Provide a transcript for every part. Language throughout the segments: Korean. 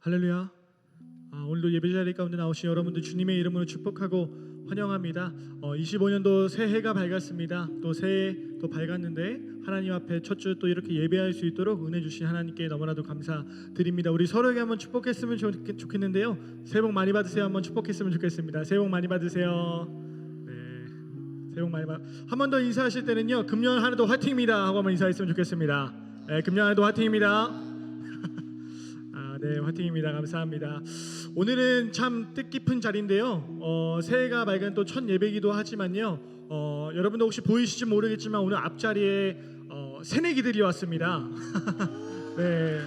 할렐루야. 오늘도 예배 자리 가운데 나오신 여러분들 주님의 이름으로 축복하고 환영합니다. 25년도 새해가 밝았습니다. 또 새해 또 밝았는데 하나님 앞에 첫 주 또 이렇게 예배할 수 있도록 은혜 주신 하나님께 너무나도 감사드립니다. 우리 서로에게 한번 축복했으면 좋겠는데요. 새해 복 많이 받으세요. 한번 축복했으면 좋겠습니다. 새해 복 많이 받으세요. 네, 새해 복 많이 한 번 더 인사하실 때는요, 금년 한 해도 화이팅입니다 하고 한번 인사했으면 좋겠습니다. 네, 금년 한 해도 화이팅입니다. 네, 화이팅입니다. 감사합니다. 오늘은 참 뜻깊은 자리인데요. 새해가 밝은 또 첫 예배기도 하지만요. 여러분도 혹시 보이실지 모르겠지만 오늘 앞자리에 새내기들이 왔습니다. 네.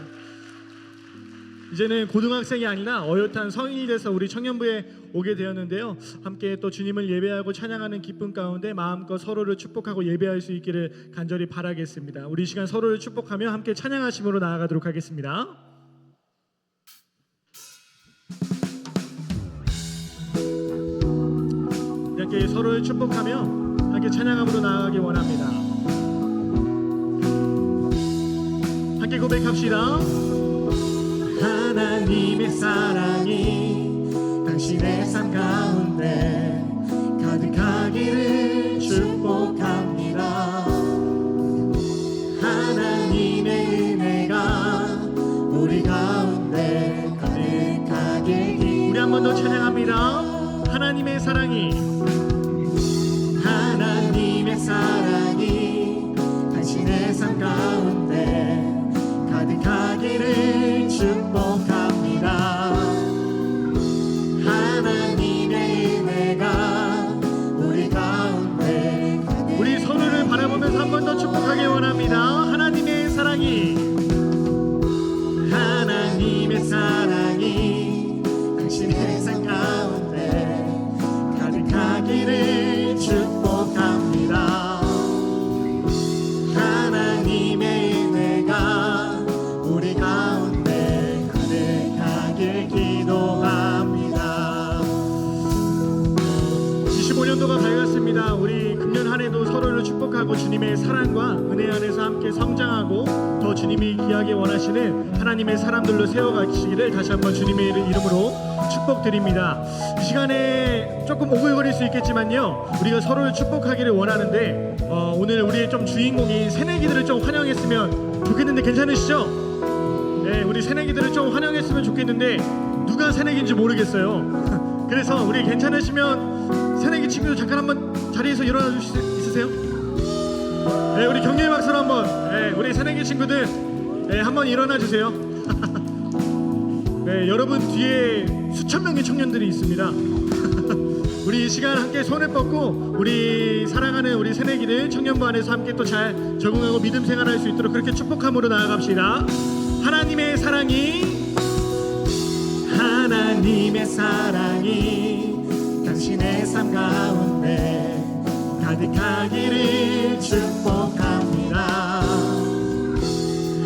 이제는 고등학생이 아니라 어엿한 성인이 돼서 우리 청년부에 오게 되었는데요. 함께 또 주님을 예배하고 찬양하는 기쁨 가운데 마음껏 서로를 축복하고 예배할 수 있기를 간절히 바라겠습니다. 우리 이 시간 서로를 축복하며 함께 찬양하심으로 나아가도록 하겠습니다. 함께 서로를 축복하며 함께 찬양함으로 나아가기 원합니다. 함께 고백합시다. 하나님의 사랑이 당신의 삶 가운데 가득하기를 축복합니다. 하나님의 은혜가 우리 가운데 가득하길. 우리 한 번 더 찬양합니다. 하나님의 사랑이 당신의 삶 가운데 가득하기를 축복합니다. 하나님의 은혜가 우리 가운데 우리 서로를 바라보면서 한 번 더 축복하기 원합니다. 하나님의 사랑이 당신의 삶 가운데 가득하기를 축복합니다. 하나님의 은혜가 우리 가운데 가득하길 기도합니다. 25년도가 밝았습니다. 우리 금년 한 해도 서로를 축복하고 주님의 사랑과 은혜 안에서 함께 성장하고 더 주님이 귀하게 원하시는 하나님의 사람들로 세워가시기를 다시 한번 주님의 이름으로 축복드립니다. 이 시간에 조금 오글거릴 수 있겠지만요, 우리가 서로를 축복하기를 원하는데 오늘 우리의 좀 주인공인 새내기들을 좀 환영했으면 좋겠는데 괜찮으시죠? 네, 우리 새내기들을 좀 환영했으면 좋겠는데 누가 새내기인지 모르겠어요. 그래서 우리 괜찮으시면 새내기 친구들 잠깐 한번 자리에서 일어나 주실 수 있으세요? 네, 우리 격려의 박수로 한번, 네, 우리 새내기 친구들, 네, 한번 일어나 주세요. 네, 여러분 뒤에 수천 명의 청년들이 있습니다. 우리 이 시간 함께 손을 뻗고 우리 사랑하는 우리 새내기들 청년부 안에서 함께 또 잘 적응하고 믿음 생활할 수 있도록 그렇게 축복함으로 나아갑시다. 하나님의 사랑이 당신의 삶 가운데 가득하기를 축복합니다.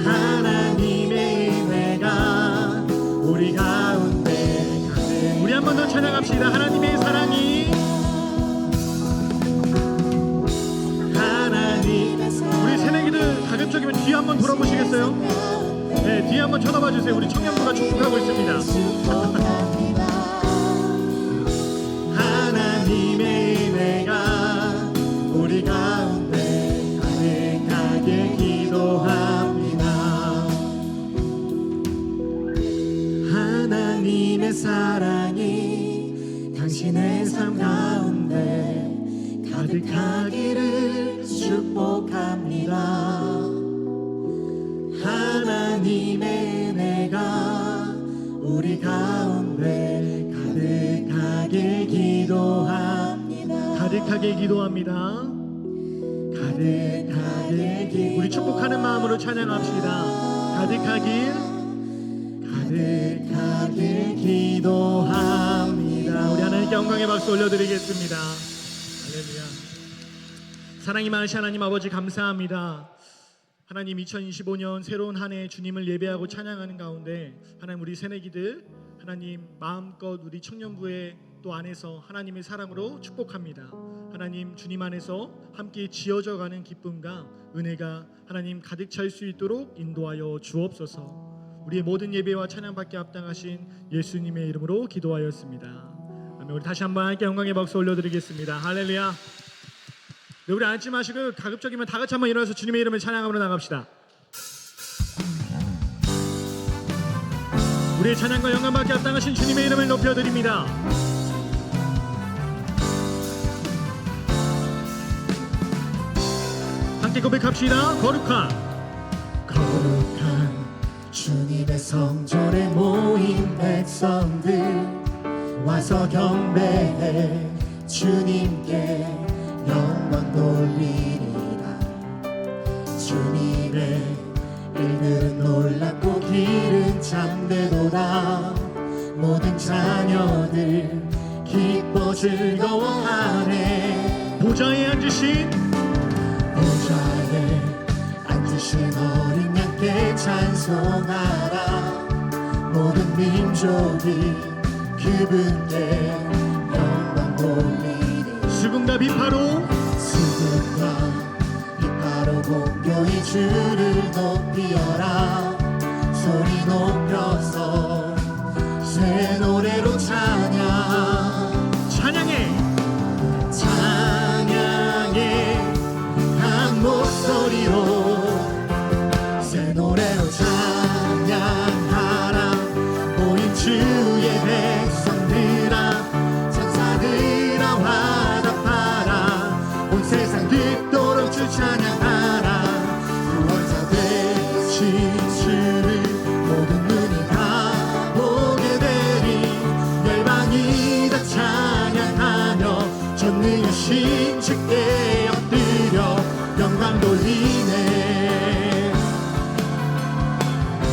하나님의 은혜가 우리 가운데 가득. 우리 한 번 더 찬양합시다. 하나님의 사랑이 우리 새내기들 가급적이면 뒤에 한번 돌아보시겠어요? 네, 뒤에 한번 쳐다봐 주세요. 우리 청년부가 축복하고 있습니다. 하나님의 은혜가 우리 가운데 가득하게 기도합니다. 하나님의 사랑이 당신의 삶 가운데 가득하기를 축복합니다. 하나님의 은혜가 우리 가운데 가득하게 기도합니다. 가득하게 기도합니다. 가득하게 우리 축복하는 마음으로 찬양합시다. 가득하게 기도합니다. 우리 하나님께 영광의 박수 올려드리겠습니다. 할렐루야. 사랑이 많으신 하나님 아버지 감사합니다. 하나님 2025년 새로운 한 해 주님을 예배하고 찬양하는 가운데 하나님 우리 새내기들 하나님 마음껏 우리 청년부의 또 안에서 하나님의 사랑으로 축복합니다. 하나님 주님 안에서 함께 지어져가는 기쁨과 은혜가 하나님 가득 찰 수 있도록 인도하여 주옵소서. 우리의 모든 예배와 찬양받게 합당하신 예수님의 이름으로 기도하였습니다. 아멘. 우리 다시 한번 함께 영광의 박수 올려드리겠습니다. 할렐루야. 네, 우리 앉지 마시고 가급적이면 다 같이 한번 일어나서 주님의 이름을 찬양하러 나갑시다. 우리의 찬양과 영광받게 합당하신 주님의 이름을 높여드립니다. 함께 고백합시다. 거룩한 주님의 성전에 모인 백성들 와서 경배해 주님께 영광 돌리리라. 주님의 일들은 놀랍고 길은 참되도다. 모든 자녀들 기뻐 즐거워하네. 보좌에 앉으신 어린 양께 찬송하라. 모든 민족이 그분께 영광 돌리리. 수금과 비파로 공교히 주를 높이어라. 소리 높여서 새 노래로 찬양해 한 목소리로 새 노래로 찬양하라. 모인 주의 백성들아, 천사들아 화답하라. 온 세상 듣도록 주 찬양하라. 구원자 되신 주를 모든 눈이 다 보게 되리. 열방이 다 찬양하며 전능하신 주께 엎드려 영광 돌리네.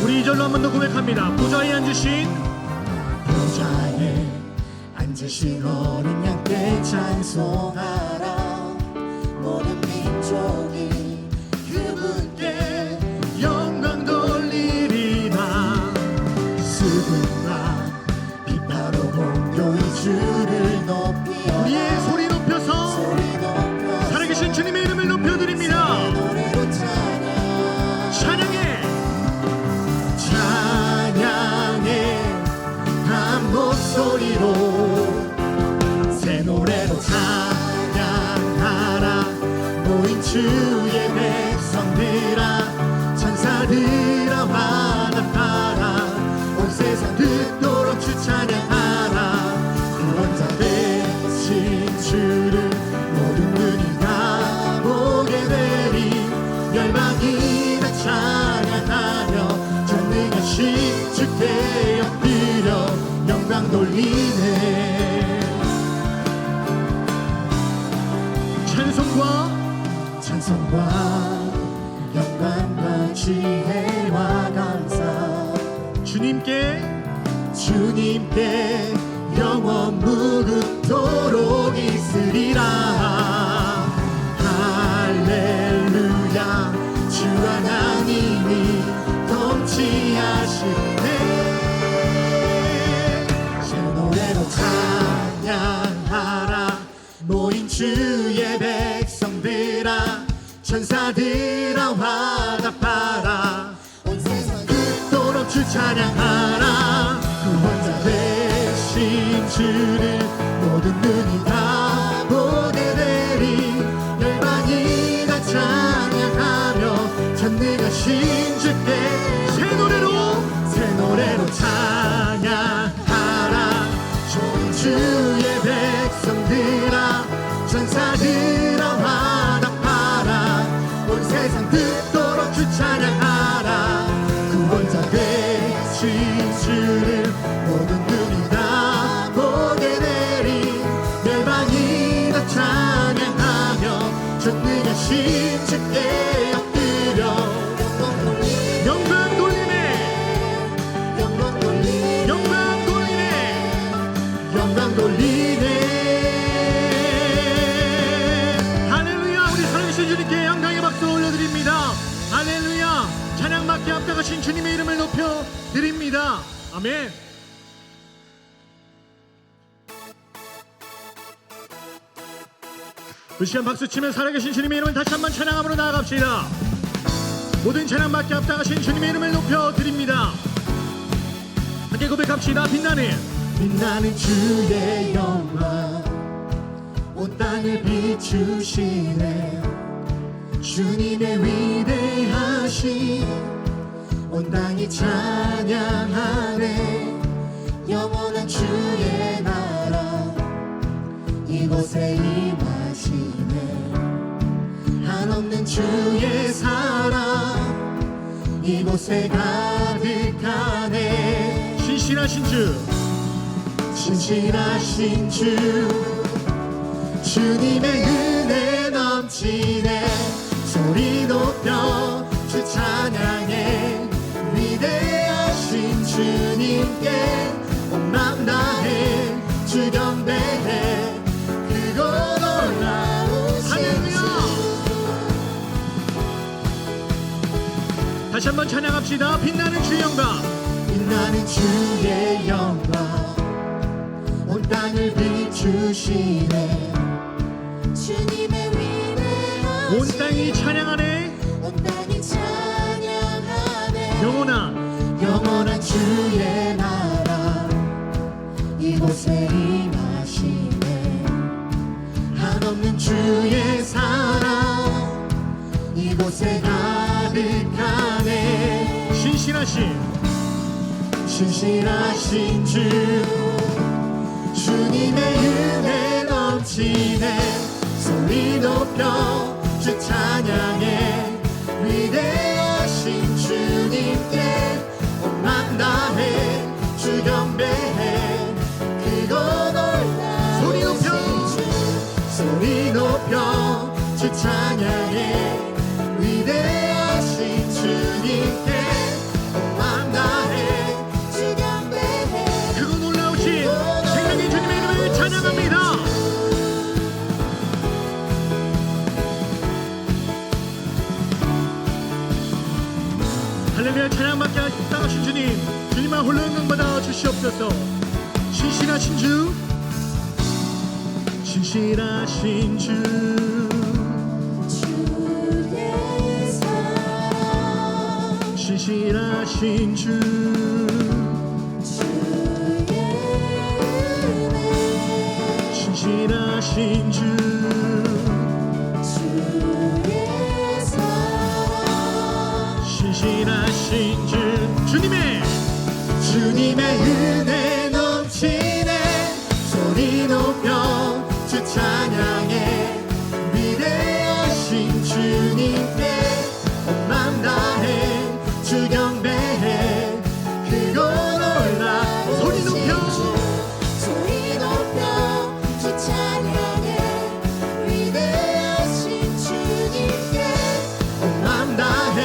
우리 이절로 한 번 더 고백합니다. 보좌에 앉으신 어린 양께 찬송하라. 모든 민족이 그분께 영광 돌리리라. 수금과 비파로 공교히 주를 높이어라. 우리의 소리 높여서 살아계신 주님의 이름을 높여드립니다. 찬양해 한 목소리로 새 노래로 찬양하라. 모인 주의 백성들아, 천사들아 화답하라. 온 세상 듣도록 주 찬양하라. 구원자 되신 주를 모든 눈이 다 보게 되리. 열방이 다 찬양하며 전능하신 주께 엎드려 영광 돌리네. 찬송과 영광과 지혜와 감사 주님께 영원 무궁토록 있으리라. 할렐루야. 주 하나님이 통치하시네. 새 노래로 찬양하라. 모인 주의 백성들아, 천사들아 화답하라. 온 세상 듣도록 주 찬양하라. 구원자 되신 주를 모든 눈이 다 보게 되리. 열방이 다 찬양하며 전능하신 주께 새 노래로 찬양하라. 좋은 주의 백성들아, 천사들아 화답하라. 온 세상 듣도록 주 찬양하라. 구원자 되신 주를 모든 눈이 다 보게 되리. 열방이 다 찬양하며 전능하신 주께 엎드려 영광 돌리네. 영광 돌리네. 할렐루야. 우리 살아계신 주님께 영광의 박수 올려드립니다. 할렐루야. 찬양받게 합당하신 주님의 이름을 높여드립니다. 아멘. 그 시간 박수치며 살아계신 주님의 이름을 다시 한번 찬양함으로 나아갑시다. 모든 찬양받게 합당하신 주님의 이름을 높여드립니다. 함께 고백합시다. 빛나는 주의 영광 온 땅을 비추시네. 주님의 위대하심 온 땅이 찬양하네. 영원한 주의 나라 이곳에 임하시네. 한없는 주의 사랑 이곳에 가득하네. 신실하신 주, 신실하신 주 주님의 은혜 넘치네. 소리 높여 주 찬양해. 위대하신 주님께 온 맘 다해 주 경배해. 크고 놀라우신 할렐루야. 다시 한번 찬양합시다. 빛나는 주의 영광, 빛나는 주의 영광 온 땅을 비추시네. 주님의 위대하심 온 땅이 찬양하네. 온 땅이 찬양하네. 영원한 주의 나라 이곳에 임하시네. 한없는 주의 사랑 이곳에 가득하네. 신실하신 주 주님의 은혜 넘치네. 소리 높여 주 찬양해. 위대하신 주님께 온 맘 다해 주 경배해. 크고 놀라우신 소리 높여 주 찬양해. 위대하신 주님께 온 맘 다해 주 경배해. 크고 놀라우신 생명의 주님의 이름을 찬양합니다. 할렐루야. 찬양받게 합당하신 주님, 주님만 홀로 영광받아 주시옵소서. 신실하신 주, 신실하신 주, 주의 사랑 신실하신 주, 주의 은혜 신실하신 주, 주의 사랑 신실하신 주. 주님의 은혜 넘치네. 소리 높여 주 찬양해. 위대하신 주님께 온 맘 다해 주 경배해. 크고 놀라 소리 높여 소리 높여 주 찬양해. 위대하신 주님께 온 맘 다해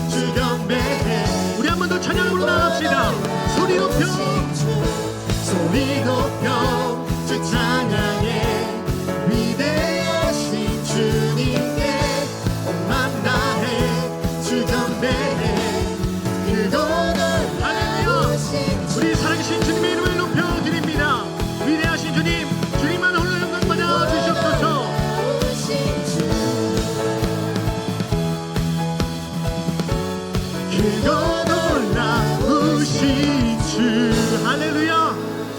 주 경배해. 우리 한 번 더 찬양으로 나갑시다. 소리 높여 소리 높여 주 찬양해. 위대하신 주님께 온 맘 다해 주 경배해. 크고 놀라우신 우리 살아계신 주님의 이름을 높여드립니다. 위대하신 주님, 주님만 홀로 영광받아 주시옵소서. 크고 놀라우신 주. 할렐루야.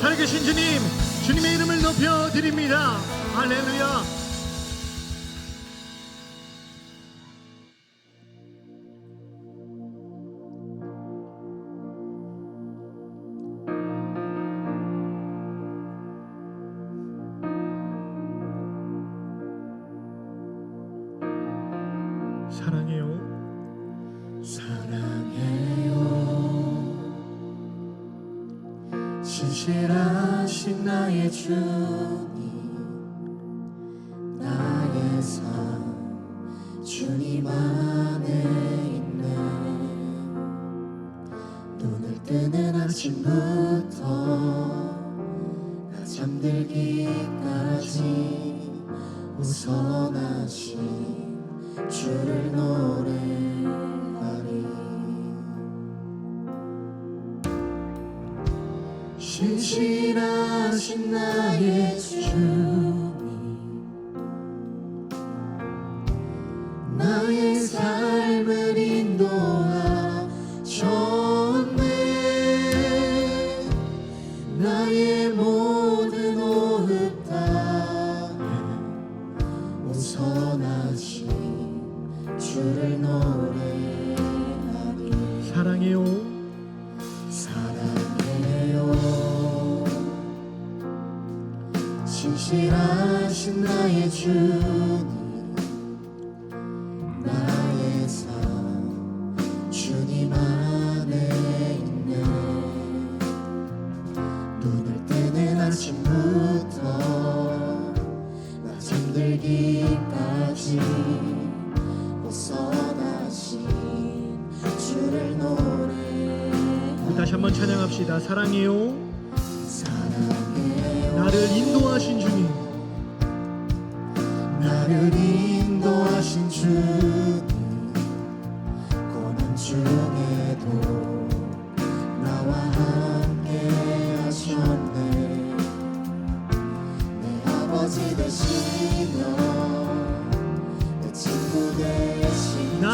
살아계신 주님, 주님의 이름을 높여드립니다. 할렐루야. 사랑해요. 신실하신 나의 주님, 나의 삶 주님 안에 있네. 눈을 뜨는 아침부터 나 잠들기까지 우선하신 주를 노래하리. 신실하신 나의 주님, 나의 삶을 인도하셨네. 신실하신 나의 주님, 나의 삶 주님 안에 있네. 눈을 뜨는 아침부터 나 잠들기까지 벗어나신 주를 노래하네. 우리 다시 한번 찬양합시다. 사랑해요. 사랑해요. 나를 인도하신 주님, 나를 인도하신 주님, 고난 중에도 나와 함께 하셨네. 내 아버지 되시며 내 친구 되시며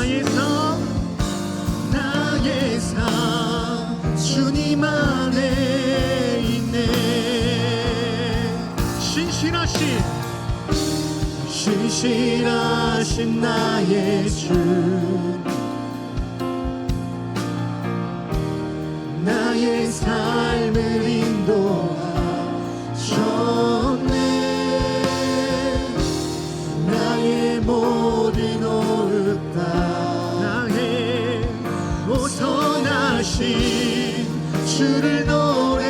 나의 삶 주님 안에 있네. 신실하신 나의 주, 나의 삶을 인도하셨네. 나의 모든 오흑 다 나의 오선하신 주를 노래하리.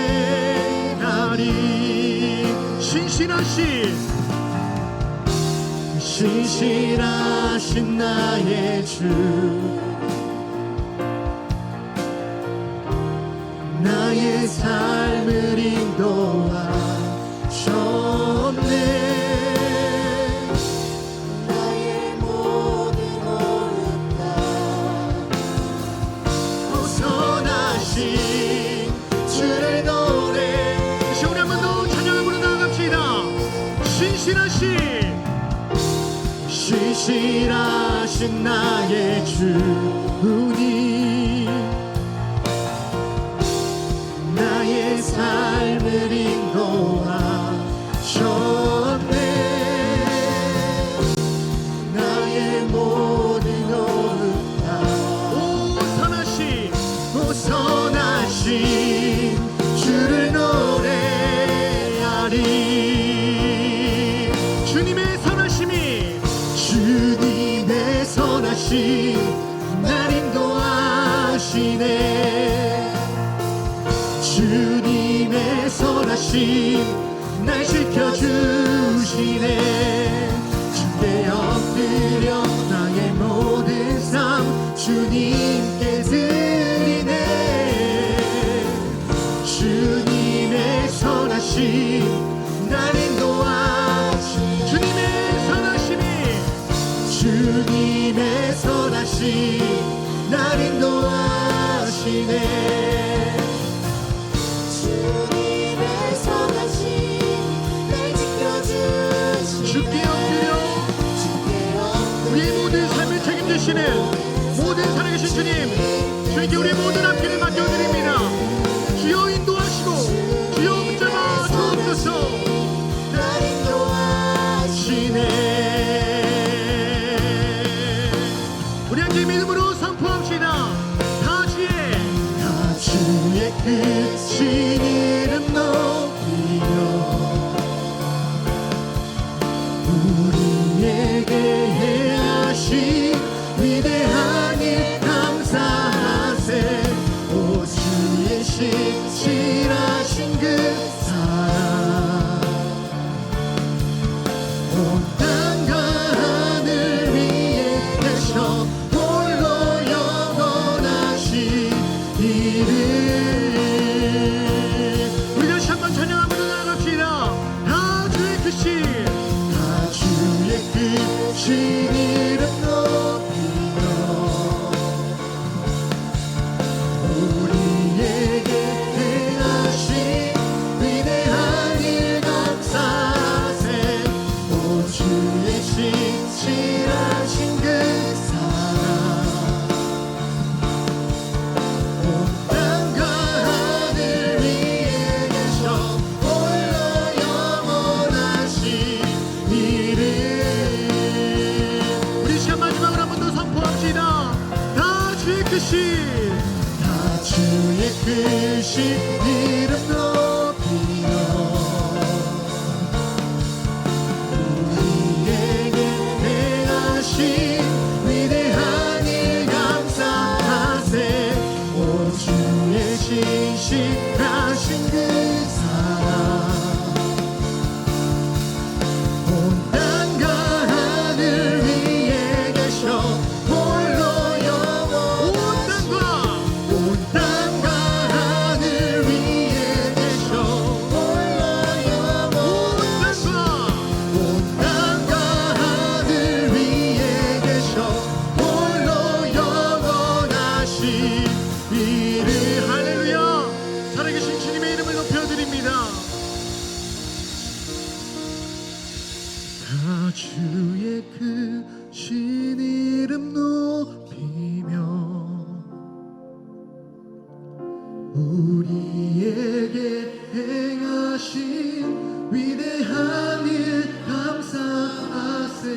신실하신 나의 주, 나의 삶을 인도하셨네. 나의 모든 오흑 다 오선하신 주를 노래. 다시 우리 한 번 더 찬양으로 나아갑시다. 신실하신 나의 주님, 나의 삶을 인도하셨네. 나의 모든 오흑 다 오선하신 주를 노래하리. 주님의 선하심 날 인도하시네. 주님의 선하심 날 지켜주시네. 주께 엎드려 나의 모든 삶 주님께 드리네. 주님의 선하심 날 인도하시네. 주님의 선하심 날 인도하시네. 주님의 선하심 날 지켜주시네. 주께 엎드려 우리의 모든 삶을 책임지시는 모든 살아계신 주님, 주님께 우리의 모든 앞길을 맡겨드립니다. 주여 인도하시고 주여 붙잡아 주옵소서. 날 인도하시네. 우리 함께 믿음으로 선포합시다. 다주의 크신 이름 높이며 우리에게 행하신 위대한 일 감사하세. 오 주의 신실하신 그 사랑, 온 땅과 하늘 위에 계셔 홀로 영원하신 이름. 우리 다시 한번 찬양하며 나갑시다. 다주의 크신 이름 높이며 우리에게 행하신 위대한 일 감사하세. 오 주의 신실하신 그 사랑, 온 땅과 하늘 위에 계셔 홀로 영원하신 이름. 다 주의 크신 이름 높이며 우리에게 행하신 위대한 일 감사하세.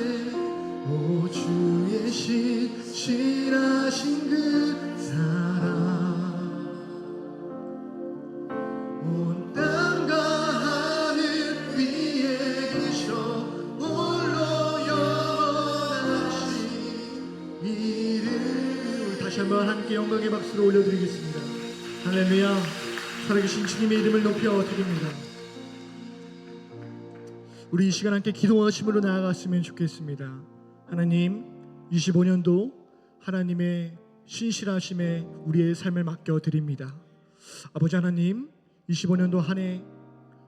오 주의 신실하신 그 사랑 온 땅과 하늘 위에 계셔 홀로 영원하신 이름. 다시 한번 함께 영광의 박수를 올려드리겠습니다. 할렐루야. 살아계신 주님의 이름을 높여 드립니다. 우리 이 시간 함께 기도하심으로 나아갔으면 좋겠습니다. 하나님, 25년도 하나님의 신실하심에 우리의 삶을 맡겨 드립니다. 아버지 하나님, 25년도 한 해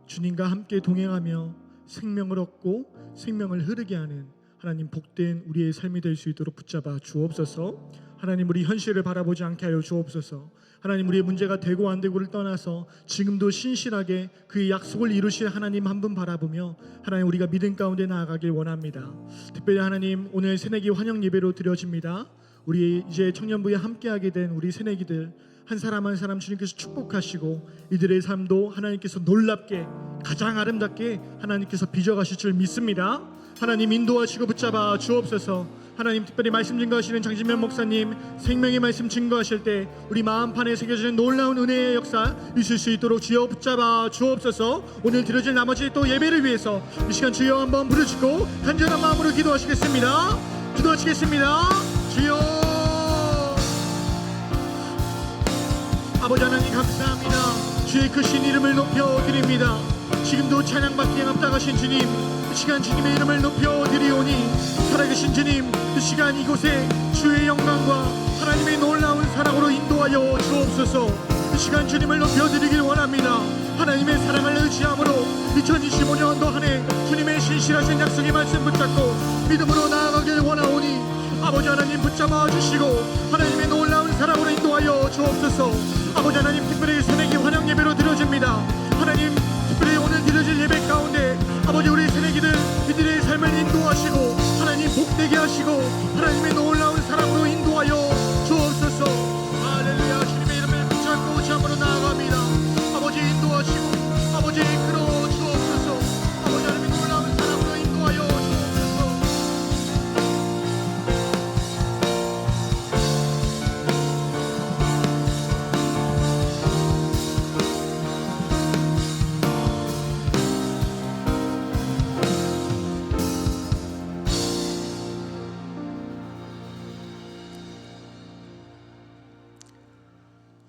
주님과 함께 동행하며 생명을 얻고 생명을 흐르게 하는 하나님 복된 우리의 삶이 될 수 있도록 붙잡아 주옵소서. 하나님, 우리 현실을 바라보지 않게 하여 주옵소서. 하나님, 우리의 문제가 되고 안 되고를 떠나서 지금도 신실하게 그의 약속을 이루실 하나님 한 분 바라보며 하나님 우리가 믿음 가운데 나아가길 원합니다. 특별히 하나님, 오늘 새내기 환영 예배로 드려집니다. 우리 이제 청년부에 함께하게 된 우리 새내기들 한 사람 한 사람 주님께서 축복하시고 이들의 삶도 하나님께서 놀랍게 가장 아름답게 하나님께서 빚어가실 줄 믿습니다. 하나님 인도하시고 붙잡아 주옵소서. 하나님, 특별히 말씀 증거하시는 장진면 목사님 생명의 말씀 증거하실 때 우리 마음판에 새겨지는 놀라운 은혜의 역사 있을 수 있도록 주여 붙잡아 주옵소서. 오늘 드려질 나머지 또 예배를 위해서 이 시간 주여 한번 부르짖고 간절한 마음으로 기도하시겠습니다. 기도하시겠습니다. 주여. 아버지 하나님 감사합니다. 주의 크신 이름을 높여 드립니다. 지금도 찬양받기에 앞다가신 주님, 이 시간 주님의 이름을 높여 드리오니 살아계신 주님, 이 시간 이곳에 주의 영광과 하나님의 놀라운 사랑으로 인도하여 주옵소서. 이 시간 주님을 높여 드리길 원합니다. 하나님의 사랑을 의지함으로 2025년도 한 해 주님의 신실하신 약속의 말씀 붙잡고 믿음으로 나아가길 원하오니 아버지 하나님 붙잡아 주시고 하나님의 놀라운 사랑으로 인도하여 주옵소서. 아버지 하나님, 특별히 새내기 환영 예배로 드려집니다. 하나님, 특별히 오늘 드려질 예배 가운데 아버지 우리 새내기들 이들의 삶을 인도하시고 하나님 복되게 하시고 하나님의 놀라운 사랑으로 인도하여 주옵소서. 할렐루야. 주님의 이름을 붙잡고 잠으로 나아갑니다. 아버지 인도하시고 아버지 이끌어 주옵소서. 아버지 하나님의 놀라운 사랑으로 인도하여 주옵소서.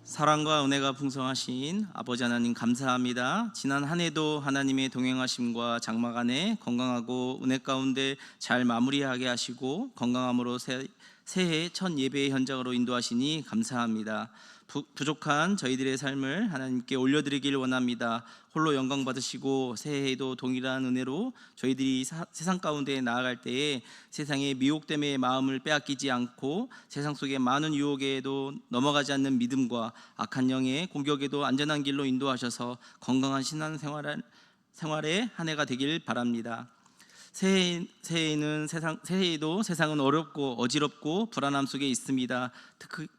사랑과 은혜가 풍성하신 아버지 하나님 감사합니다. 지난 한 해도 하나님의 동행하심과 장막 안에 건강하고 은혜 가운데 잘 마무리하게 하시고 건강함으로 새해 첫 예배의 현장으로 인도하시니 감사합니다. 부족한 저희들의 삶을 하나님께 올려드리길 원합니다. 홀로 영광 받으시고 새해에도 동일한 은혜로 저희들이 세상 가운데 나아갈 때에 세상의 미혹됨의 마음을 빼앗기지 않고 세상 속의 많은 유혹에도 넘어가지 않는 믿음과 악한 영의 공격에도 안전한 길로 인도하셔서 건강한 신앙 생활의 한 해가 되길 바랍니다. 새해에도 세상은 어렵고 어지럽고 불안함 속에 있습니다.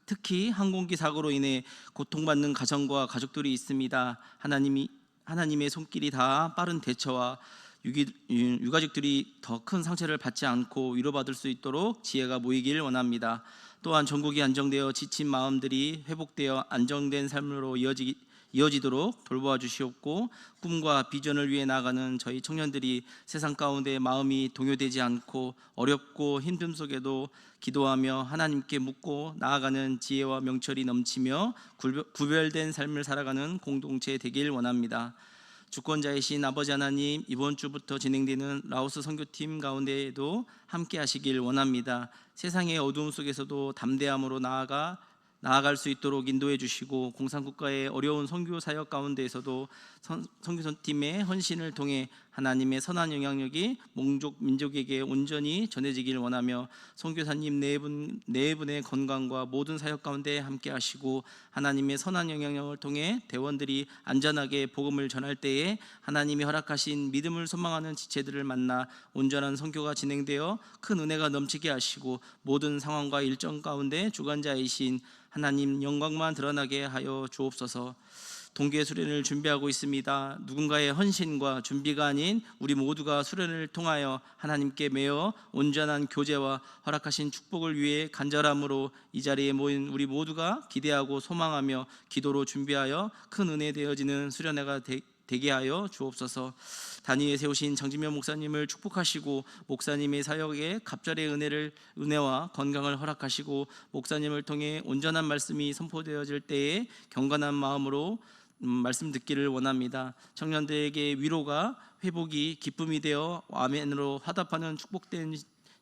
특히 항공기 사고로 인해 고통받는 가정과 가족들이 있습니다. 하나님의 손길이 다 빠른 대처와 유가족들이 더 큰 상처를 받지 않고 위로받을 수 있도록 지혜가 모이길 원합니다. 또한 전국이 안정되어 지친 마음들이 회복되어 안정된 삶으로 이어지도록 돌보아 주시옵고 꿈과 비전을 위해 나가는 저희 청년들이 세상 가운데 마음이 동요되지 않고 어렵고 힘듦 속에도 기도하며 하나님께 묻고 나아가는 지혜와 명철이 넘치며 구별된 삶을 살아가는 공동체 되길 원합니다. 주권자이신 아버지 하나님, 이번 주부터 진행되는 라오스 선교팀 가운데에도 함께 하시길 원합니다. 세상의 어두움 속에서도 담대함으로 나아가 나아갈 수 있도록 인도해 주시고 공산국가의 어려운 선교 사역 가운데에서도 선교팀의 헌신을 통해 하나님의 선한 영향력이 몽족 민족에게 온전히 전해지길 원하며 선교사님 네 분의 건강과 모든 사역 가운데 함께 하시고 하나님의 선한 영향력을 통해 대원들이 안전하게 복음을 전할 때에 하나님이 허락하신 믿음을 소망하는 지체들을 만나 온전한 선교가 진행되어 큰 은혜가 넘치게 하시고 모든 상황과 일정 가운데 주관자이신 하나님 영광만 드러나게 하여 주옵소서. 동계 수련을 준비하고 있습니다. 누군가의 헌신과 준비가 아닌 우리 모두가 수련을 통하여 하나님께 매어 온전한 교제와 허락하신 축복을 위해 간절함으로 이 자리에 모인 우리 모두가 기대하고 소망하며 기도로 준비하여 큰 은혜 되어지는 수련회가 되게 하여 주옵소서. 단위에 세우신 장진면 목사님을 축복하시고 목사님의 사역에 갑절의 은혜와 건강을 허락하시고 목사님을 통해 온전한 말씀이 선포되어질 때에 경건한 마음으로 말씀 듣기를 원합니다. 청년들에게 위로가 회복이 기쁨이 되어 아멘으로 화답하는 축복된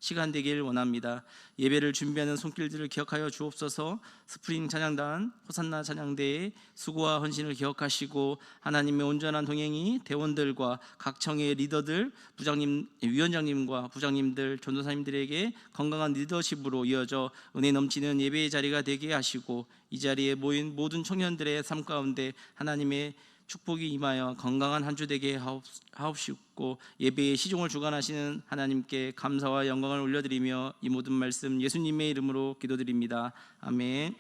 시간 되길 원합니다. 예배를 준비하는 손길들을 기억하여 주옵소서. 스프링 찬양단, 호산나 찬양대의 수고와 헌신을 기억하시고 하나님의 온전한 동행이 대원들과 각 청의 리더들, 부장님, 위원장님과 부장님들, 전도사님들에게 건강한 리더십으로 이어져 은혜 넘치는 예배의 자리가 되게 하시고 이 자리에 모인 모든 청년들의 삶 가운데 하나님의 축복이 임하여 건강한 한 주 되게 하옵시고 예배의 시종을 주관하시는 하나님께 감사와 영광을 올려드리며 이 모든 말씀 예수님의 이름으로 기도드립니다. 아멘.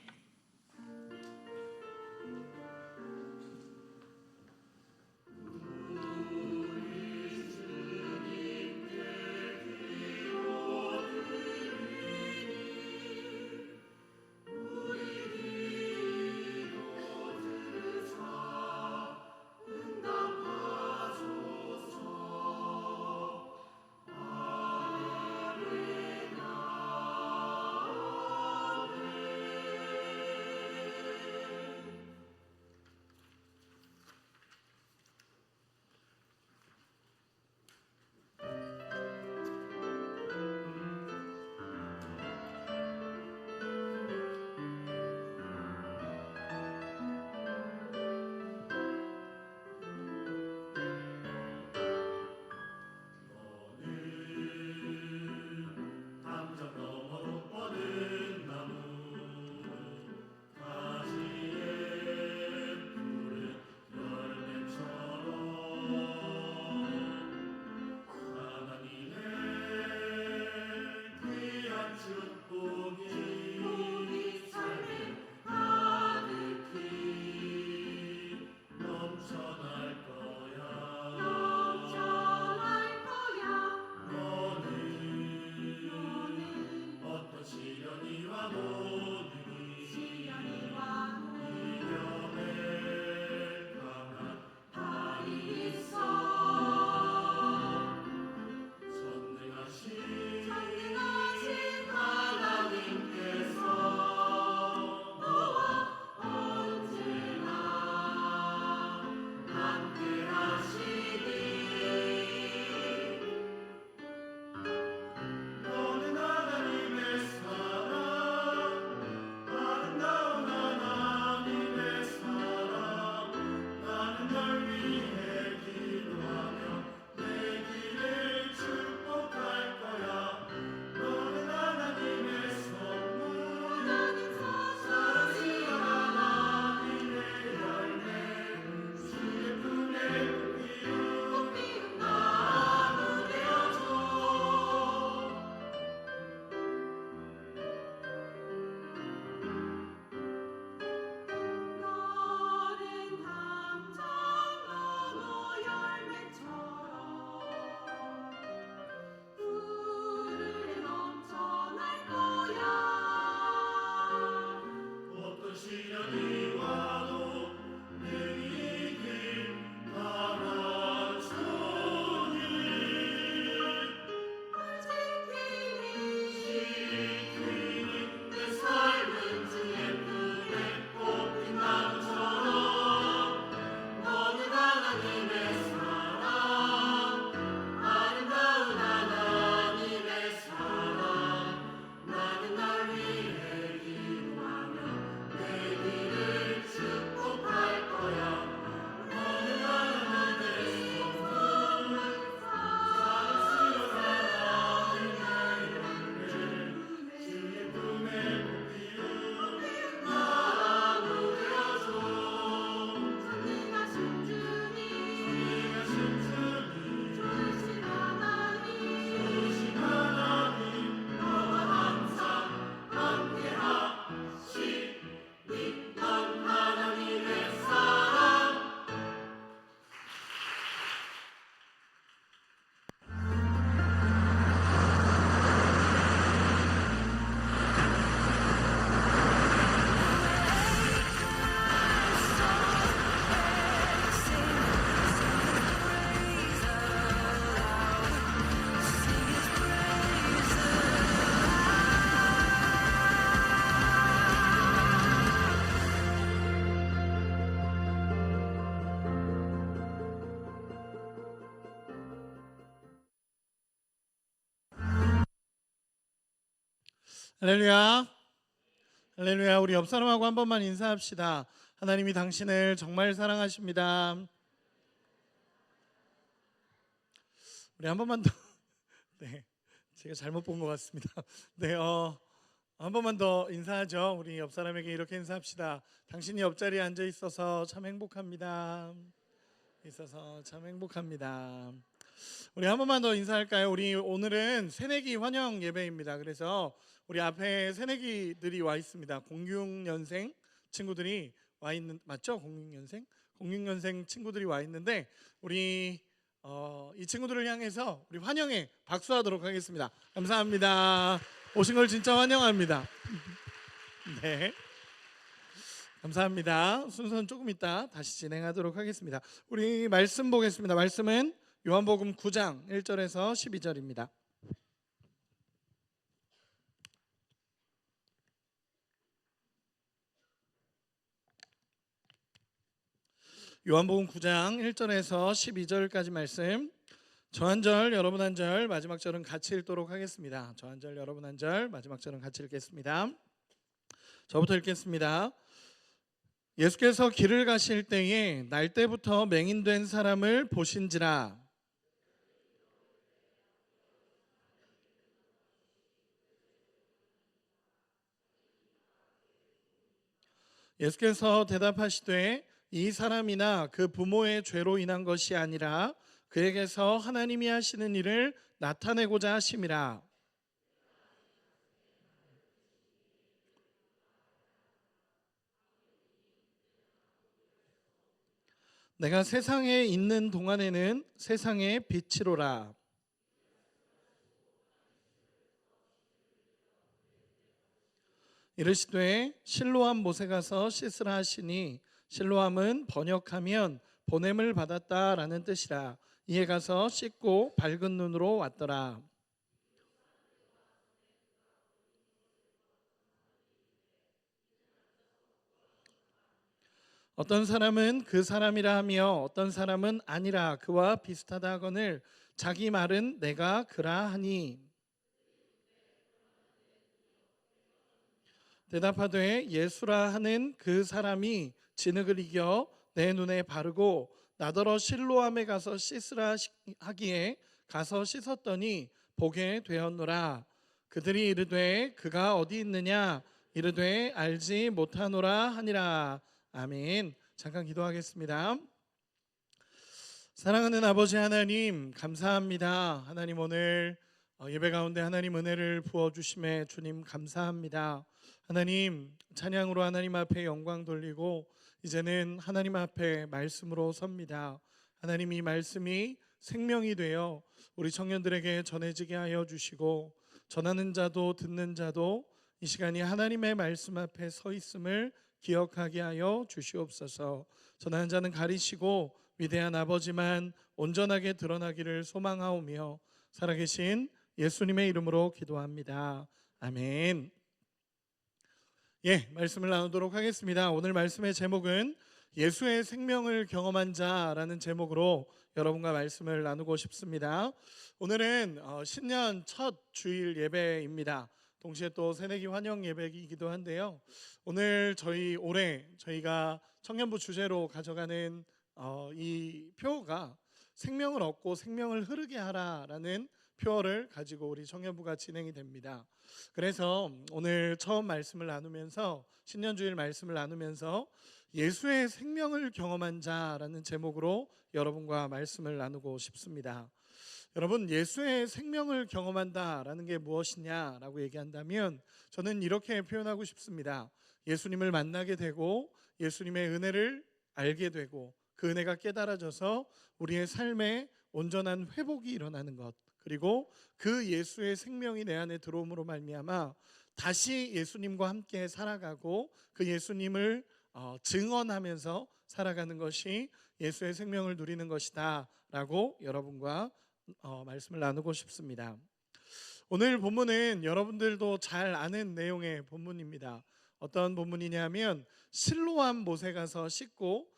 할렐루야. 할렐루야. 우리 옆 사람하고 한 번만 인사합시다. 하나님이 당신을 정말 사랑하십니다. 우리 한 번만 더. 네, 제가 잘못 본 것 같습니다. 네, 한 번만 더 인사하죠. 우리 옆 사람에게 이렇게 인사합시다. 당신이 옆자리에 앉아 있어서 참 행복합니다. 우리 한 번만 더 인사할까요? 우리 오늘은 새내기 환영 예배입니다. 그래서 우리 앞에 새내기들이 와 있습니다. 06년생 친구들이 와 있는, 맞죠? 06년생 친구들이 와 있는데 우리 이 친구들을 향해서 우리 환영에 박수하도록 하겠습니다. 감사합니다. 오신 걸 진짜 환영합니다. 네, 감사합니다. 순서는 조금 이따 다시 진행하도록 하겠습니다. 우리 말씀 보겠습니다. 말씀은 요한복음 9장 1절에서 12절입니다. 요한복음 9장 1절에서 12절까지 말씀, 저 한 절 여러분 한 절 마지막 절은 같이 읽도록 하겠습니다. 저 한 절 여러분 한 절 마지막 절은 같이 읽겠습니다. 저부터 읽겠습니다. 예수께서 길을 가실 때에 날 때부터 맹인된 사람을 보신지라. 예수께서 대답하시되 이 사람이나 그 부모의 죄로 인한 것이 아니라 그에게서 하나님이 하시는 일을 나타내고자 하심이라. 내가 세상에 있는 동안에는 세상의 빛이로라. 이르시되 실로암 못에 가서 씻으라 하시니, 실로암은 번역하면 보냄을 받았다라는 뜻이라. 이에 가서 씻고 밝은 눈으로 왔더라. 어떤 사람은 그 사람이라 하며 어떤 사람은 아니라 그와 비슷하다 하거늘 자기 말은 내가 그라 하니. 대답하되 예수라 하는 그 사람이 진흙을 이겨 내 눈에 바르고 나더러 실로암에 가서 씻으라 하기에 가서 씻었더니 보게 되었노라. 그들이 이르되 그가 어디 있느냐 이르되 알지 못하노라 하니라. 아멘. 잠깐 기도하겠습니다. 사랑하는 아버지 하나님, 감사합니다. 하나님, 오늘 예배 가운데 하나님 은혜를 부어주심에 주님 감사합니다. 하나님, 찬양으로 하나님 앞에 영광 돌리고 이제는 하나님 앞에 말씀으로 섭니다. 하나님, 이 말씀이 생명이 되어 우리 청년들에게 전해지게 하여 주시고 전하는 자도 듣는 자도 이 시간이 하나님의 말씀 앞에 서 있음을 기억하게 하여 주시옵소서. 전하는 자는 가리시고 위대한 아버지만 온전하게 드러나기를 소망하오며 살아계신 예수님의 이름으로 기도합니다. 아멘. 말씀을 나누도록 하겠습니다. 오늘 말씀의 제목은 예수의 생명을 경험한 자라는 제목으로 여러분과 말씀을 나누고 싶습니다. 오늘은 신년 첫 주일 예배입니다. 동시에 또 새내기 환영 예배이기도 한데요. 오늘 저희가 청년부 주제로 가져가는 이 표어가 생명을 얻고 생명을 흐르게 하라라는 표어를 가지고 우리 청년부가 진행이 됩니다. 그래서 오늘 처음 말씀을 나누면서 신년주일 말씀을 나누면서 예수의 생명을 경험한 자라는 제목으로 여러분과 말씀을 나누고 싶습니다. 여러분, 예수의 생명을 경험한다라는 게 무엇이냐라고 얘기한다면 저는 이렇게 표현하고 싶습니다. 예수님을 만나게 되고 예수님의 은혜를 알게 되고 그 은혜가 깨달아져서 우리의 삶에 온전한 회복이 일어나는 것, 그리고 그 예수의 생명이 내 안에 들어옴으로 말미암아 다시 예수님과 함께 살아가고 그 예수님을 증언하면서 살아가는 것이 예수의 생명을 누리는 것이다 라고 여러분과 말씀을 나누고 싶습니다. 오늘 본문은 여러분들도 잘 아는 내용의 본문입니다. 어떤 본문이냐면 실로암 못에 가서 씻고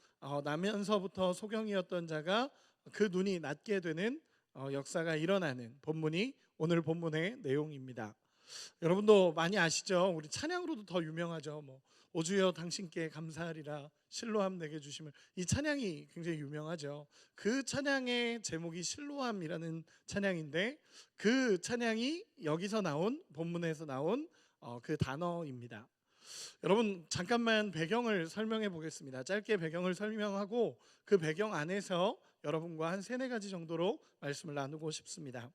나면서부터 소경이었던 자가 그 눈이 낫게 되는 역사가 일어나는 본문이 오늘 본문의 내용입니다. 여러분도 많이 아시죠? 우리 찬양으로도 더 유명하죠. 뭐 오주여 당신께 감사하리라 실로암 내게 주심을, 이 찬양이 굉장히 유명하죠. 그 찬양의 제목이 실로암이라는 찬양인데 그 찬양이 여기서 나온 본문에서 나온 그 단어입니다. 여러분 잠깐만 배경을 설명해 보겠습니다. 짧게 배경을 설명하고 그 배경 안에서 여러분과 한 3-4가지 정도로 말씀을 나누고 싶습니다.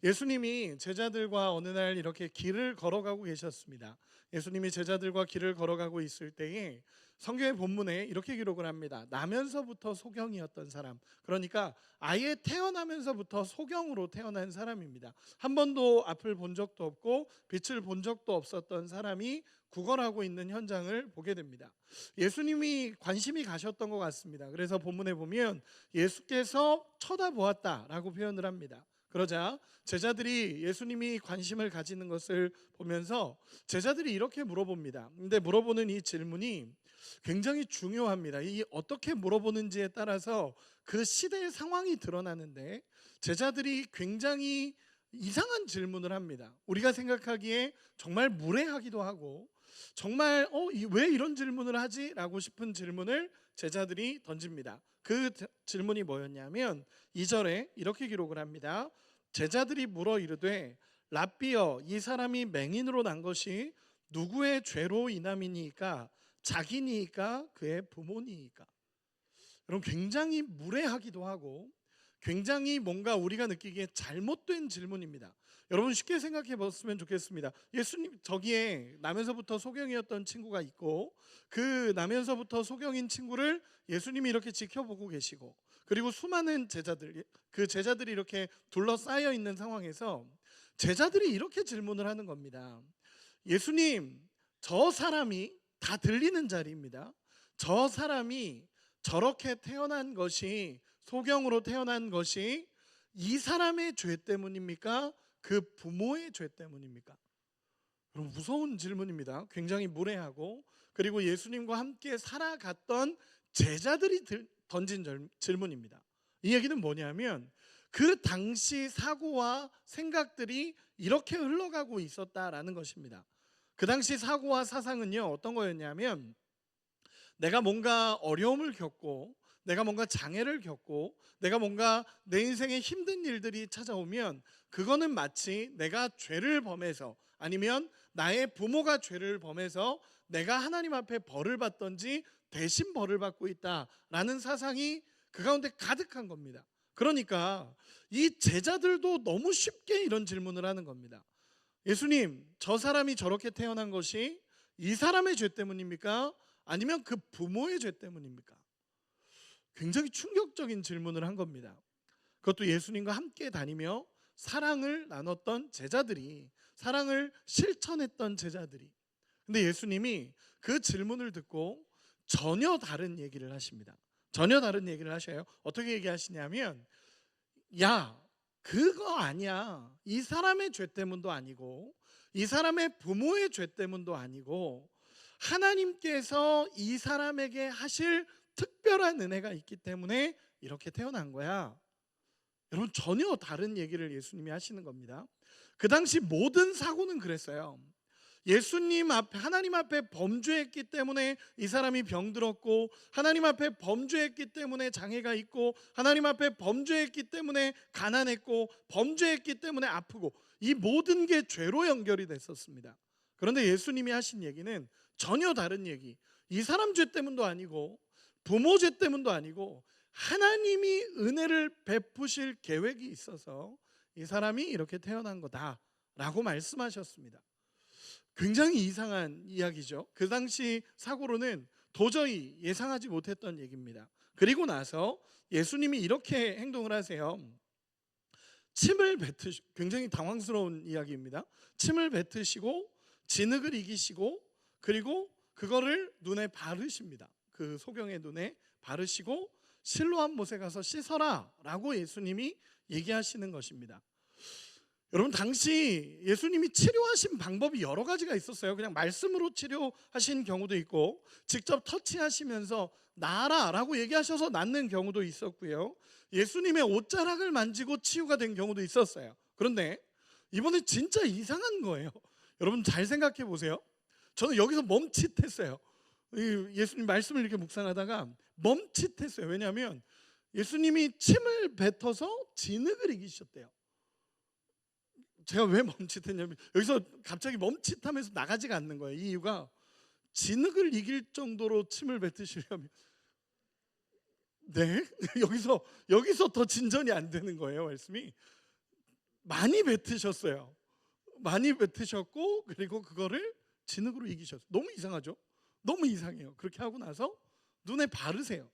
예수님이 제자들과 어느 날 이렇게 길을 걸어가고 계셨습니다. 예수님이 제자들과 길을 걸어가고 있을 때에 성경의 본문에 이렇게 기록을 합니다. 나면서부터 소경이었던 사람, 그러니까 아예 태어나면서부터 소경으로 태어난 사람입니다. 한 번도 앞을 본 적도 없고 빛을 본 적도 없었던 사람이 구걸하고 있는 현장을 보게 됩니다. 예수님이 관심이 가셨던 것 같습니다. 그래서 본문에 보면 예수께서 쳐다보았다라고 표현을 합니다. 그러자 제자들이 예수님이 관심을 가지는 것을 보면서 제자들이 이렇게 물어봅니다. 근데 물어보는 이 질문이 굉장히 중요합니다. 이 어떻게 물어보는지에 따라서 그 시대의 상황이 드러나는데 제자들이 굉장히 이상한 질문을 합니다. 우리가 생각하기에 정말 무례하기도 하고 정말 왜 이런 질문을 하지? 라고 싶은 질문을 제자들이 던집니다. 그 질문이 뭐였냐면 2절에 이렇게 기록을 합니다. 제자들이 물어 이르되 랍비여 이 사람이 맹인으로 난 것이 누구의 죄로 인함이니까 자기니까 그의 부모니까. 여러분 굉장히 무례하기도 하고 굉장히 뭔가 우리가 느끼기에 잘못된 질문입니다. 여러분 쉽게 생각해 봤으면 좋겠습니다. 예수님 저기에 나면서부터 소경이었던 친구가 있고 그 나면서부터 소경인 친구를 예수님이 이렇게 지켜보고 계시고 그리고 수많은 제자들, 그 제자들이 이렇게 둘러싸여 있는 상황에서 제자들이 이렇게 질문을 하는 겁니다. 예수님, 저 사람이 다 들리는 자리입니다. 저 사람이 저렇게 태어난 것이, 소경으로 태어난 것이 이 사람의 죄 때문입니까? 그 부모의 죄 때문입니까? 여러분 무서운 질문입니다. 굉장히 무례하고 그리고 예수님과 함께 살아갔던 제자들이 던진 질문입니다. 이 얘기는 뭐냐면 그 당시 사고와 생각들이 이렇게 흘러가고 있었다라는 것입니다. 그 당시 사고와 사상은요 어떤 거였냐면 내가 뭔가 어려움을 겪고 내가 뭔가 장애를 겪고 내가 뭔가 내 인생에 힘든 일들이 찾아오면 그거는 마치 내가 죄를 범해서 아니면 나의 부모가 죄를 범해서 내가 하나님 앞에 벌을 받던지 대신 벌을 받고 있다라는 사상이 그 가운데 가득한 겁니다. 그러니까 이 제자들도 너무 쉽게 이런 질문을 하는 겁니다. 예수님, 저 사람이 저렇게 태어난 것이 이 사람의 죄 때문입니까? 아니면 그 부모의 죄 때문입니까? 굉장히 충격적인 질문을 한 겁니다. 그것도 예수님과 함께 다니며 사랑을 나눴던 제자들이, 사랑을 실천했던 제자들이. 근데 예수님이 그 질문을 듣고 전혀 다른 얘기를 하십니다. 전혀 다른 얘기를 하셔요. 어떻게 얘기하시냐면 야, 그거 아니야. 이 사람의 죄 때문도 아니고 이 사람의 부모의 죄 때문도 아니고 하나님께서 이 사람에게 하실 특별한 은혜가 있기 때문에 이렇게 태어난 거야. 여러분 전혀 다른 얘기를 예수님이 하시는 겁니다. 그 당시 모든 사고는 그랬어요. 예수님 앞에, 하나님 앞에 범죄했기 때문에 이 사람이 병들었고 하나님 앞에 범죄했기 때문에 장애가 있고 하나님 앞에 범죄했기 때문에 가난했고 범죄했기 때문에 아프고 이 모든 게 죄로 연결이 됐었습니다. 그런데 예수님이 하신 얘기는 전혀 다른 얘기. 이 사람 죄 때문도 아니고 부모 죄 때문도 아니고 하나님이 은혜를 베푸실 계획이 있어서 이 사람이 이렇게 태어난 거다라고 말씀하셨습니다. 굉장히 이상한 이야기죠. 그 당시 사고로는 도저히 예상하지 못했던 얘기입니다. 그리고 나서 예수님이 이렇게 행동을 하세요. 침을 뱉으시고, 굉장히 당황스러운 이야기입니다. 침을 뱉으시고 진흙을 이기시고 그리고 그거를 눈에 바르십니다. 그 소경의 눈에 바르시고 실로암 못에 가서 씻어라 라고 예수님이 얘기하시는 것입니다. 여러분 당시 예수님이 치료하신 방법이 여러 가지가 있었어요. 그냥 말씀으로 치료하신 경우도 있고 직접 터치하시면서 나아라 라고 얘기하셔서 낫는 경우도 있었고요. 예수님의 옷자락을 만지고 치유가 된 경우도 있었어요. 그런데 이번엔 진짜 이상한 거예요. 여러분 잘 생각해 보세요. 저는 여기서 멈칫했어요. 예수님 말씀을 이렇게 묵상하다가 멈칫했어요. 왜냐하면 예수님이 침을 뱉어서 진흙을 이기셨대요. 제가 왜 멈칫했냐면 여기서 갑자기 멈칫하면서 나가지가 않는 거예요. 이 이유가 진흙을 이길 정도로 침을 뱉으시려면 네? 여기서 더 진전이 안 되는 거예요. 말씀이 많이 뱉으셨어요. 많이 뱉으셨고 그리고 그거를 진흙으로 이기셨어요. 너무 이상하죠? 너무 이상해요. 그렇게 하고 나서 눈에 바르세요.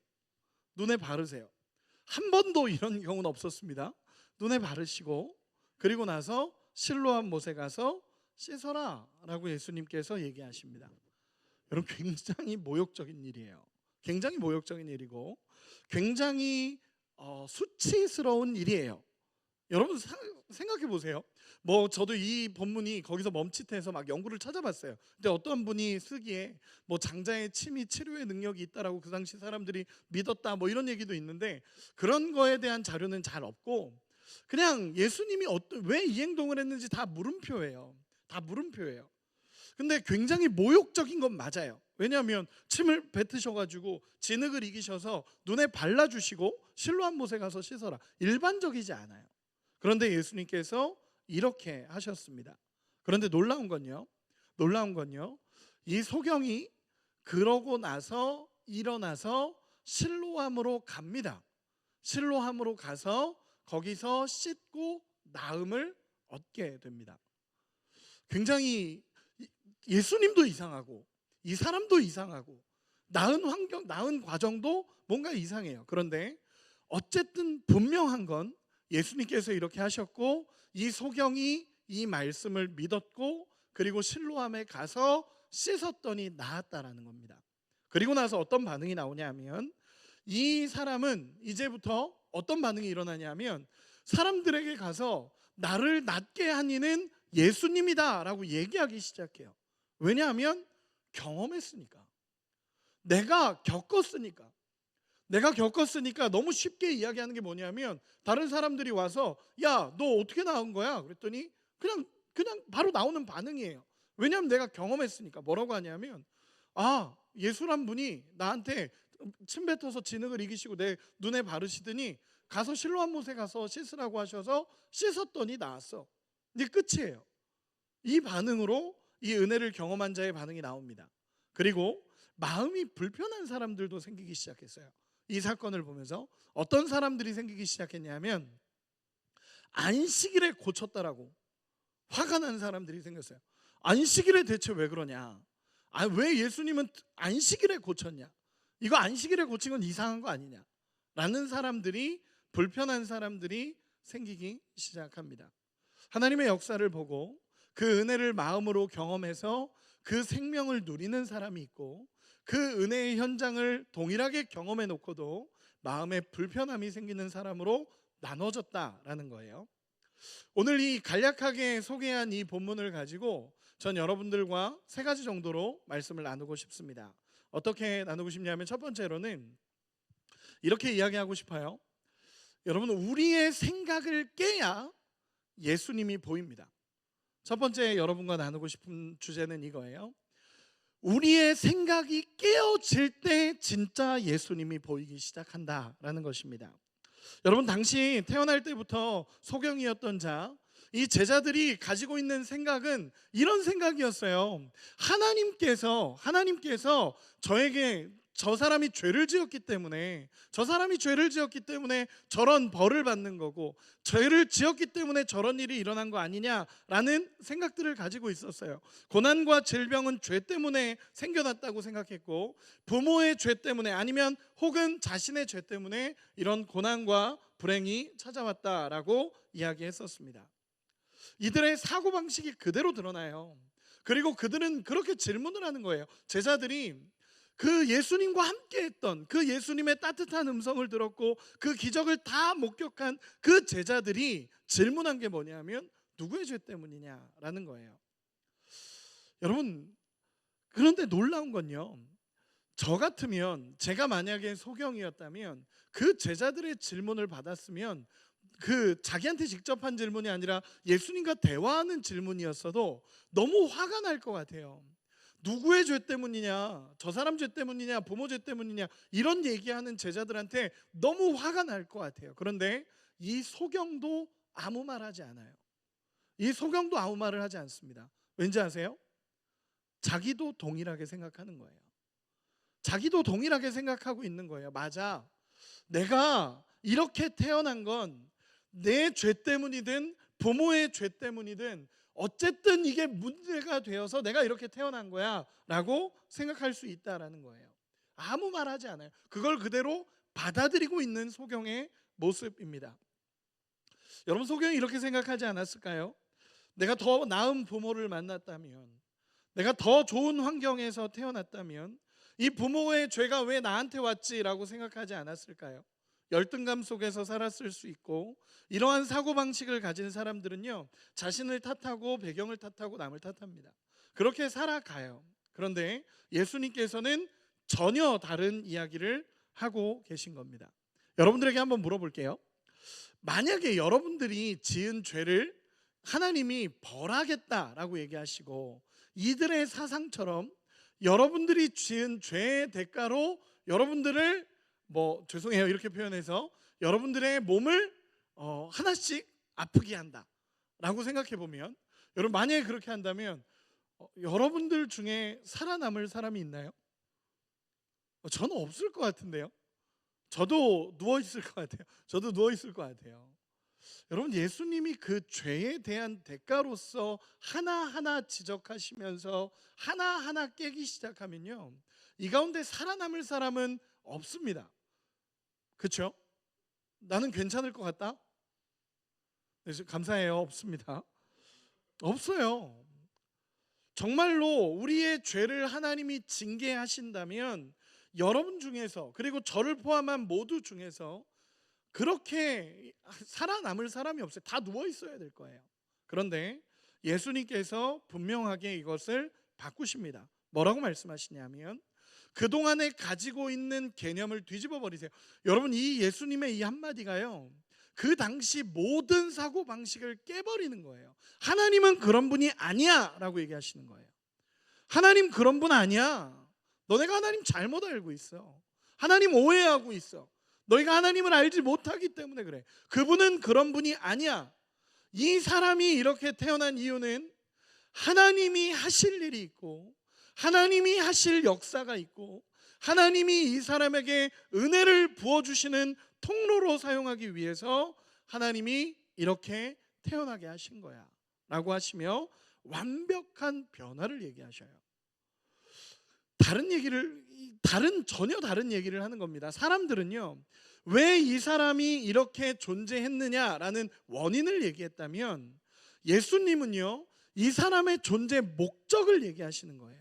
눈에 바르세요. 한 번도 이런 경우는 없었습니다. 눈에 바르시고 그리고 나서 실로암 못에 가서 씻어라 라고 예수님께서 얘기하십니다. 여러분 굉장히 모욕적인 일이에요. 굉장히 모욕적인 일이고 굉장히 수치스러운 일이에요. 여러분 생각해 보세요. 뭐 저도 이 본문이 거기서 멈칫해서 막 연구를 찾아봤어요. 근데 어떤 분이 쓰기에 뭐 장자의 침이 치료의 능력이 있다라고 그 당시 사람들이 믿었다 뭐 이런 얘기도 있는데 그런 거에 대한 자료는 잘 없고 그냥 예수님이 왜 이 행동을 했는지 다 물음표예요. 다 물음표예요. 근데 굉장히 모욕적인 건 맞아요. 왜냐하면 침을 뱉으셔가지고 진흙을 이기셔서 눈에 발라주시고 실로암 못에 가서 씻어라. 일반적이지 않아요. 그런데 예수님께서 이렇게 하셨습니다. 그런데 놀라운 건요. 이 소경이 그러고 나서 일어나서 실로암으로 갑니다. 실로암으로 가서 거기서 씻고 나음을 얻게 됩니다. 굉장히 예수님도 이상하고 이 사람도 이상하고 나은 과정도 뭔가 이상해요. 그런데 어쨌든 분명한 건 예수님께서 이렇게 하셨고 이 소경이 이 말씀을 믿었고 그리고 실로암에 가서 씻었더니 나았다라는 겁니다. 그리고 나서 어떤 반응이 나오냐면 이 사람은 이제부터 어떤 반응이 일어나냐면 사람들에게 가서 나를 낫게 한 이는 예수님이다 라고 얘기하기 시작해요. 왜냐하면 경험했으니까. 내가 겪었으니까 너무 쉽게 이야기하는 게 뭐냐면 다른 사람들이 와서 야, 너 어떻게 나온 거야? 그랬더니 그냥 바로 나오는 반응이에요. 왜냐하면 내가 경험했으니까. 뭐라고 하냐면 예수란 분이 나한테 침 뱉어서 진흙을 이기시고 내 눈에 바르시더니 가서 실로암 못에 가서 씻으라고 하셔서 씻었더니 나았어. 이게 끝이에요. 이 반응으로 이 은혜를 경험한 자의 반응이 나옵니다. 그리고 마음이 불편한 사람들도 생기기 시작했어요. 이 사건을 보면서 어떤 사람들이 생기기 시작했냐면 안식일에 고쳤다라고 화가 난 사람들이 생겼어요. 안식일에 대체 왜 그러냐? 왜 예수님은 안식일에 고쳤냐? 이거 안식일에 고친 건 이상한 거 아니냐? 라는 사람들이 불편한 사람들이 생기기 시작합니다. 하나님의 역사를 보고 그 은혜를 마음으로 경험해서 그 생명을 누리는 사람이 있고 그 은혜의 현장을 동일하게 경험해 놓고도 마음에 불편함이 생기는 사람으로 나눠졌다라는 거예요. 오늘 이 간략하게 소개한 이 본문을 가지고 전 여러분들과 세 가지 정도로 말씀을 나누고 싶습니다. 어떻게 나누고 싶냐면 첫 번째로는 이렇게 이야기하고 싶어요. 여러분 우리의 생각을 깨야 예수님이 보입니다. 첫 번째 여러분과 나누고 싶은 주제는 이거예요. 우리의 생각이 깨어질 때 진짜 예수님이 보이기 시작한다라는 것입니다. 여러분 당시 태어날 때부터 소경이었던 자, 이 제자들이 가지고 있는 생각은 이런 생각이었어요. 하나님께서 저에게 저 사람이 죄를 지었기 때문에 저런 벌을 받는 거고 죄를 지었기 때문에 저런 일이 일어난 거 아니냐라는 생각들을 가지고 있었어요. 고난과 질병은 죄 때문에 생겨났다고 생각했고 부모의 죄 때문에 아니면 혹은 자신의 죄 때문에 이런 고난과 불행이 찾아왔다라고 이야기했었습니다. 이들의 사고방식이 그대로 드러나요. 그리고 그들은 그렇게 질문을 하는 거예요. 제자들이 그 예수님과 함께했던 그 예수님의 따뜻한 음성을 들었고 그 기적을 다 목격한 그 제자들이 질문한 게 뭐냐면 누구의 죄 때문이냐라는 거예요. 여러분 그런데 놀라운 건요. 저 같으면 제가 만약에 소경이었다면 그 제자들의 질문을 받았으면 그 자기한테 직접 한 질문이 아니라 예수님과 대화하는 질문이었어도 너무 화가 날 것 같아요. 누구의 죄 때문이냐, 저 사람 죄 때문이냐, 부모 죄 때문이냐, 이런 얘기하는 제자들한테 너무 화가 날 것 같아요. 그런데 이 소경도 아무 말 하지 않아요. 이 소경도 아무 말을 하지 않습니다. 왠지 아세요? 자기도 동일하게 생각하는 거예요. 자기도 동일하게 생각하고 있는 거예요. 맞아, 내가 이렇게 태어난 건 내 죄 때문이든 부모의 죄 때문이든 어쨌든 이게 문제가 되어서 내가 이렇게 태어난 거야 라고 생각할 수 있다라는 거예요. 아무 말 하지 않아요. 그걸 그대로 받아들이고 있는 소경의 모습입니다. 여러분, 소경이 이렇게 생각하지 않았을까요? 내가 더 나은 부모를 만났다면, 내가 더 좋은 환경에서 태어났다면 이 부모의 죄가 왜 나한테 왔지라고 생각하지 않았을까요? 열등감 속에서 살았을 수 있고, 이러한 사고방식을 가진 사람들은요, 자신을 탓하고 배경을 탓하고 남을 탓합니다. 그렇게 살아가요. 그런데 예수님께서는 전혀 다른 이야기를 하고 계신 겁니다. 여러분들에게 한번 물어볼게요. 만약에 여러분들이 지은 죄를 하나님이 벌하겠다라고 얘기하시고, 이들의 사상처럼 여러분들이 지은 죄의 대가로 여러분들을 죄송해요 이렇게 표현해서 여러분들의 몸을 하나씩 아프게 한다라고 생각해 보면, 여러분 만약에 그렇게 한다면 여러분들 중에 살아남을 사람이 있나요? 저는 없을 것 같은데요. 저도 누워 있을 것 같아요. 저도 누워 있을 것 같아요. 여러분, 예수님이 그 죄에 대한 대가로서 하나하나 지적하시면서 하나하나 깨기 시작하면요, 이 가운데 살아남을 사람은 없습니다. 그렇죠? 나는 괜찮을 것 같다? 그래서 감사해요. 없습니다. 없어요. 정말로 우리의 죄를 하나님이 징계하신다면 여러분 중에서, 그리고 저를 포함한 모두 중에서 그렇게 살아남을 사람이 없어요. 다 누워 있어야 될 거예요. 그런데 예수님께서 분명하게 이것을 바꾸십니다. 뭐라고 말씀하시냐면, 그동안에 가지고 있는 개념을 뒤집어 버리세요. 여러분, 이 예수님의 이 한마디가요, 그 당시 모든 사고방식을 깨버리는 거예요. 하나님은 그런 분이 아니야 라고 얘기하시는 거예요. 하나님 그런 분 아니야. 너네가 하나님 잘못 알고 있어. 하나님 오해하고 있어. 너희가 하나님을 알지 못하기 때문에 그래. 그분은 그런 분이 아니야. 이 사람이 이렇게 태어난 이유는 하나님이 하실 일이 있고, 하나님이 하실 역사가 있고, 하나님이 이 사람에게 은혜를 부어주시는 통로로 사용하기 위해서 하나님이 이렇게 태어나게 하신 거야 라고 하시며 완벽한 변화를 얘기하셔요. 전혀 다른 얘기를 하는 겁니다. 사람들은요, 왜 이 사람이 이렇게 존재했느냐라는 원인을 얘기했다면, 예수님은요, 이 사람의 존재 목적을 얘기하시는 거예요.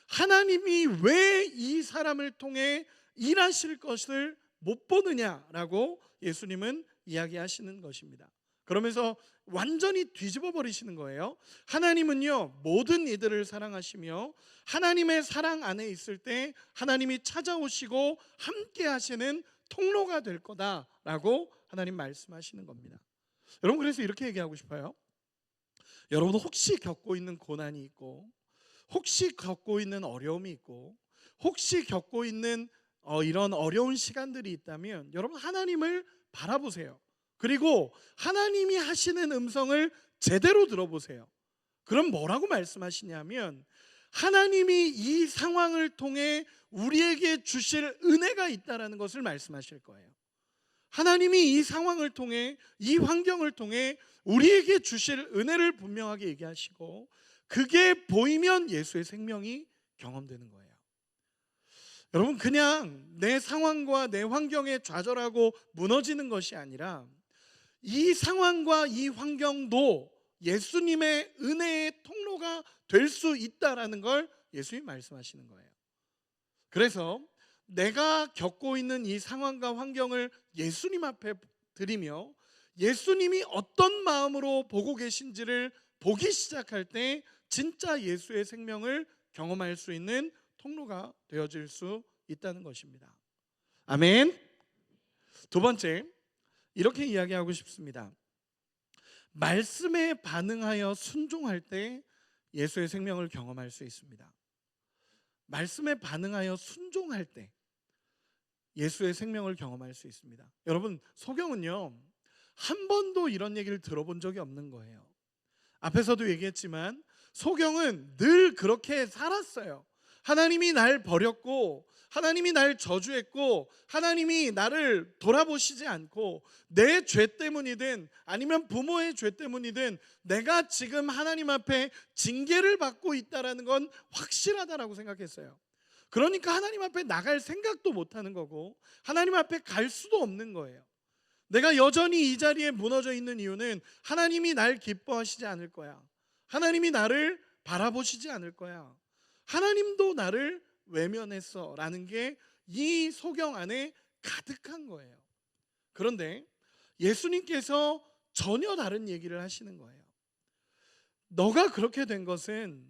하나님이 왜 이 사람을 통해 일하실 것을 못 보느냐라고 예수님은 이야기하시는 것입니다. 그러면서 완전히 뒤집어 버리시는 거예요. 하나님은요, 모든 이들을 사랑하시며 하나님의 사랑 안에 있을 때 하나님이 찾아오시고 함께 하시는 통로가 될 거다라고 하나님 말씀하시는 겁니다. 여러분, 그래서 이렇게 얘기하고 싶어요. 여러분, 혹시 겪고 있는 고난이 있고, 혹시 겪고 있는 어려움이 있고, 혹시 겪고 있는 이런 어려운 시간들이 있다면 여러분, 하나님을 바라보세요. 그리고 하나님이 하시는 음성을 제대로 들어보세요. 그럼 뭐라고 말씀하시냐면, 하나님이 이 상황을 통해 우리에게 주실 은혜가 있다라는 것을 말씀하실 거예요. 하나님이 이 상황을 통해, 이 환경을 통해 우리에게 주실 은혜를 분명하게 얘기하시고, 그게 보이면 예수의 생명이 경험되는 거예요. 여러분, 그냥 내 상황과 내 환경에 좌절하고 무너지는 것이 아니라, 이 상황과 이 환경도 예수님의 은혜의 통로가 될 수 있다라는 걸 예수님이 말씀하시는 거예요. 그래서 내가 겪고 있는 이 상황과 환경을 예수님 앞에 드리며 예수님이 어떤 마음으로 보고 계신지를 보기 시작할 때 진짜 예수의 생명을 경험할 수 있는 통로가 되어질 수 있다는 것입니다. 아멘. 두 번째, 이렇게 이야기하고 싶습니다. 말씀에 반응하여 순종할 때 예수의 생명을 경험할 수 있습니다. 말씀에 반응하여 순종할 때 예수의 생명을 경험할 수 있습니다. 여러분, 소경은요, 한 번도 이런 얘기를 들어본 적이 없는 거예요. 앞에서도 얘기했지만 소경은 늘 그렇게 살았어요. 하나님이 날 버렸고, 하나님이 날 저주했고, 하나님이 나를 돌아보시지 않고, 내 죄 때문이든 아니면 부모의 죄 때문이든 내가 지금 하나님 앞에 징계를 받고 있다라는 건 확실하다라고 생각했어요. 그러니까 하나님 앞에 나갈 생각도 못 하는 거고, 하나님 앞에 갈 수도 없는 거예요. 내가 여전히 이 자리에 무너져 있는 이유는 하나님이 날 기뻐하시지 않을 거야. 하나님이 나를 바라보시지 않을 거야. 하나님도 나를 외면했어 라는 게 이 소경 안에 가득한 거예요. 그런데 예수님께서 전혀 다른 얘기를 하시는 거예요. 너가 그렇게 된 것은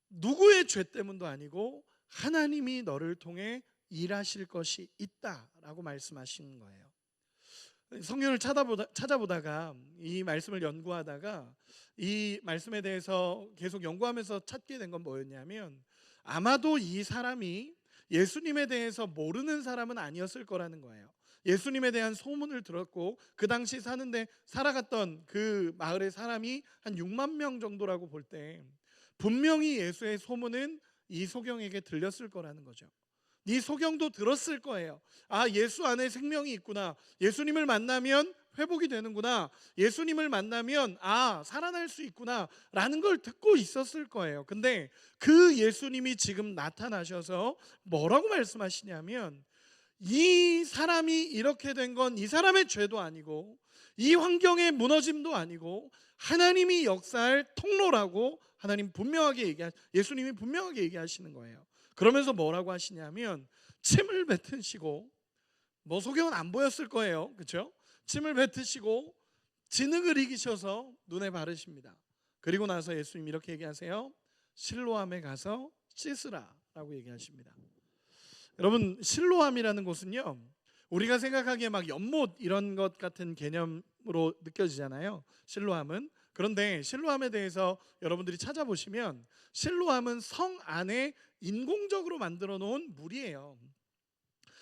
누구의 죄 때문도 아니고 하나님이 너를 통해 일하실 것이 있다라고 말씀하시는 거예요. 성경을 찾아보다가 이 말씀을 연구하다가 이 말씀에 대해서 계속 연구하면서 찾게 된 건 뭐였냐면, 아마도 이 사람이 예수님에 대해서 모르는 사람은 아니었을 거라는 거예요. 예수님에 대한 소문을 들었고 그 당시 사는데 살아갔던 그 마을의 사람이 한 6만 명 정도라고 볼 때 분명히 예수의 소문은 이 소경에게 들렸을 거라는 거죠. 이 소경도 들었을 거예요. 아, 예수 안에 생명이 있구나. 예수님을 만나면 회복이 되는구나. 예수님을 만나면 살아날 수 있구나 라는 걸 듣고 있었을 거예요. 근데 그 예수님이 지금 나타나셔서 뭐라고 말씀하시냐면, 이 사람이 이렇게 된 건 이 사람의 죄도 아니고 이 환경의 무너짐도 아니고 하나님이 역사할 통로라고 예수님이 분명하게 얘기하시는 거예요. 그러면서 뭐라고 하시냐면, 침을 뱉으시고, 소경은 안 보였을 거예요, 그렇죠? 침을 뱉으시고 진흙을 이기셔서 눈에 바르십니다. 그리고 나서 예수님 이렇게 얘기하세요. 실로암에 가서 씻으라 라고 얘기하십니다. 여러분, 실로암이라는 곳은요, 우리가 생각하기에 막 연못 이런 것 같은 개념으로 느껴지잖아요, 실로암은. 그런데 실로암에 대해서 여러분들이 찾아보시면 실로암은 성 안에 인공적으로 만들어 놓은 물이에요.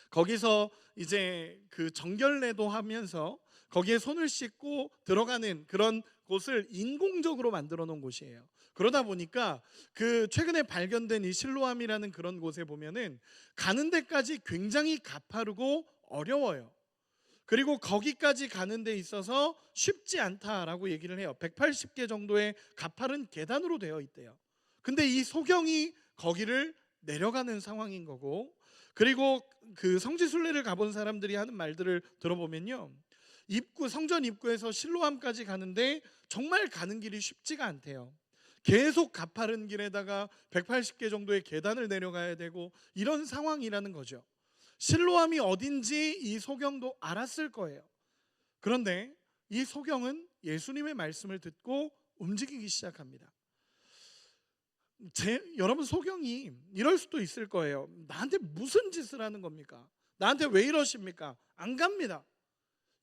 거기서 이제 그 정결례도 하면서 거기에 손을 씻고 들어가는 그런 곳을 인공적으로 만들어 놓은 곳이에요. 그러다 보니까 그 최근에 발견된 이 실로암이라는 그런 곳에 보면은 가는 데까지 굉장히 가파르고 어려워요. 그리고 거기까지 가는 데 있어서 쉽지 않다라고 얘기를 해요. 180개 정도의 가파른 계단으로 되어 있대요. 근데 이 소경이 거기를 내려가는 상황인 거고, 그리고 그 성지순례를 가본 사람들이 하는 말들을 들어보면요, 성전 입구에서 실로암까지 가는데 정말 가는 길이 쉽지가 않대요. 계속 가파른 길에다가 180개 정도의 계단을 내려가야 되고 이런 상황이라는 거죠. 실로암이 어딘지 이 소경도 알았을 거예요. 그런데 이 소경은 예수님의 말씀을 듣고 움직이기 시작합니다. 여러분, 소경이 이럴 수도 있을 거예요. 나한테 무슨 짓을 하는 겁니까? 나한테 왜 이러십니까? 안 갑니다.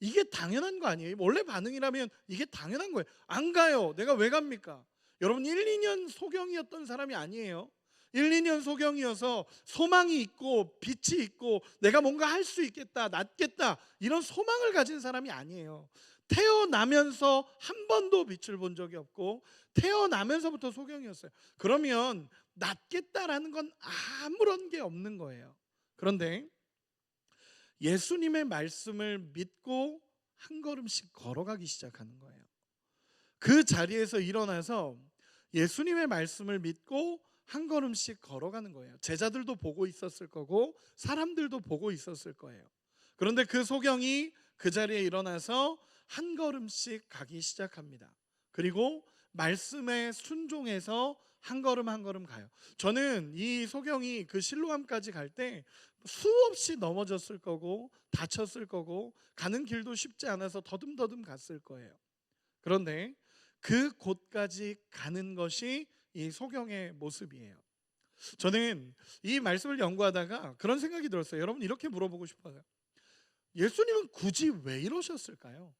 이게 당연한 거 아니에요? 원래 반응이라면 이게 당연한 거예요. 안 가요. 내가 왜 갑니까? 여러분, 1, 2년 소경이었던 사람이 아니에요. 1, 2년 소경이어서 소망이 있고 빛이 있고 내가 뭔가 할 수 있겠다, 낫겠다 이런 소망을 가진 사람이 아니에요. 태어나면서 한 번도 빛을 본 적이 없고 태어나면서부터 소경이었어요. 그러면 낫겠다라는 건 아무런 게 없는 거예요. 그런데 예수님의 말씀을 믿고 한 걸음씩 걸어가기 시작하는 거예요. 그 자리에서 일어나서 예수님의 말씀을 믿고 한 걸음씩 걸어가는 거예요. 제자들도 보고 있었을 거고 사람들도 보고 있었을 거예요. 그런데 그 소경이 그 자리에 일어나서 한 걸음씩 가기 시작합니다. 그리고 말씀에 순종해서 한 걸음 한 걸음 가요. 저는 이 소경이 그 실로암까지 갈 때 수없이 넘어졌을 거고 다쳤을 거고 가는 길도 쉽지 않아서 더듬더듬 갔을 거예요. 그런데 그 곳까지 가는 것이 이 소경의 모습이에요. 저는 이 말씀을 연구하다가 그런 생각이 들었어요. 여러분, 이렇게 물어보고 싶어요. 예수님은 굳이 왜 이러셨을까요?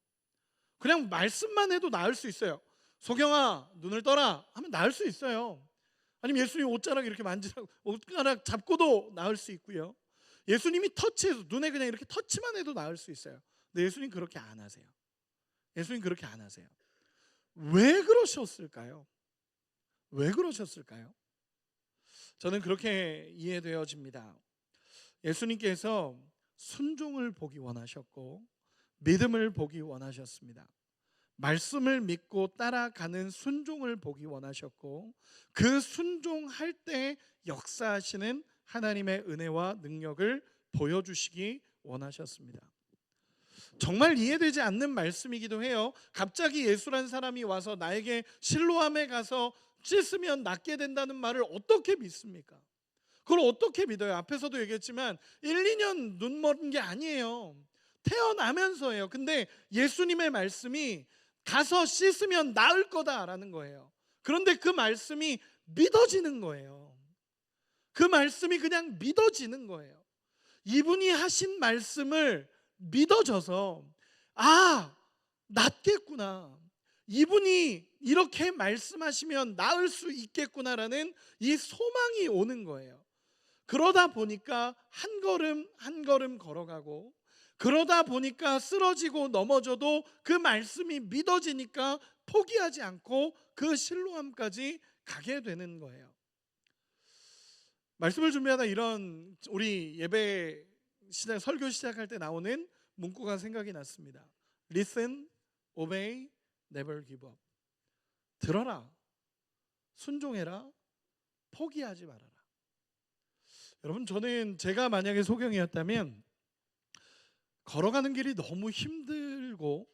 그냥 말씀만 해도 나을 수 있어요. 소경아 눈을 떠라 하면 나을 수 있어요. 아니면 예수님 옷자락 이렇게 만지라고 옷가락 잡고도 나을 수 있고요. 예수님이 터치해서 눈에 그냥 이렇게 터치만 해도 나을 수 있어요. 근데 예수님 그렇게 안 하세요. 예수님 그렇게 안 하세요. 왜 그러셨을까요? 왜 그러셨을까요? 저는 그렇게 이해되어집니다. 예수님께서 순종을 보기 원하셨고 믿음을 보기 원하셨습니다. 말씀을 믿고 따라가는 순종을 보기 원하셨고 그 순종할 때 역사하시는 하나님의 은혜와 능력을 보여주시기 원하셨습니다. 정말 이해되지 않는 말씀이기도 해요. 갑자기 예수란 사람이 와서 나에게 실로암에 가서 씻으면 낫게 된다는 말을 어떻게 믿습니까? 그걸 어떻게 믿어요? 앞에서도 얘기했지만 1, 2년 눈 먼 게 아니에요. 태어나면서예요. 근데 예수님의 말씀이 가서 씻으면 나을 거다라는 거예요. 그런데 그 말씀이 믿어지는 거예요. 그 말씀이 그냥 믿어지는 거예요. 이분이 하신 말씀을 믿어져서 낫겠구나. 이분이 이렇게 말씀하시면 나을 수 있겠구나라는 이 소망이 오는 거예요. 그러다 보니까 한 걸음 한 걸음 걸어가고 그러다 보니까 쓰러지고 넘어져도 그 말씀이 믿어지니까 포기하지 않고 그 실로암까지 가게 되는 거예요. 말씀을 준비하다 이런 우리 예배 시작 설교 시작할 때 나오는 문구가 생각이 났습니다. Listen, obey, never give up. 들어라, 순종해라, 포기하지 말아라. 여러분 저는 제가 만약에 소경이었다면 걸어가는 길이 너무 힘들고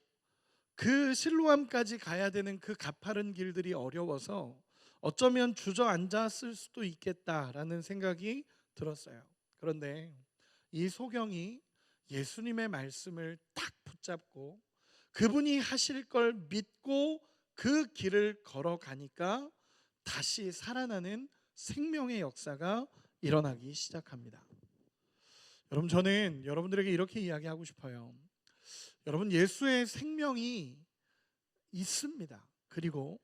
그 실로암까지 가야 되는 그 가파른 길들이 어려워서 어쩌면 주저앉았을 수도 있겠다라는 생각이 들었어요. 그런데 이 소경이 예수님의 말씀을 딱 붙잡고 그분이 하실 걸 믿고 그 길을 걸어가니까 다시 살아나는 생명의 역사가 일어나기 시작합니다. 여러분 저는 여러분들에게 이렇게 이야기하고 싶어요. 여러분 예수의 생명이 있습니다. 그리고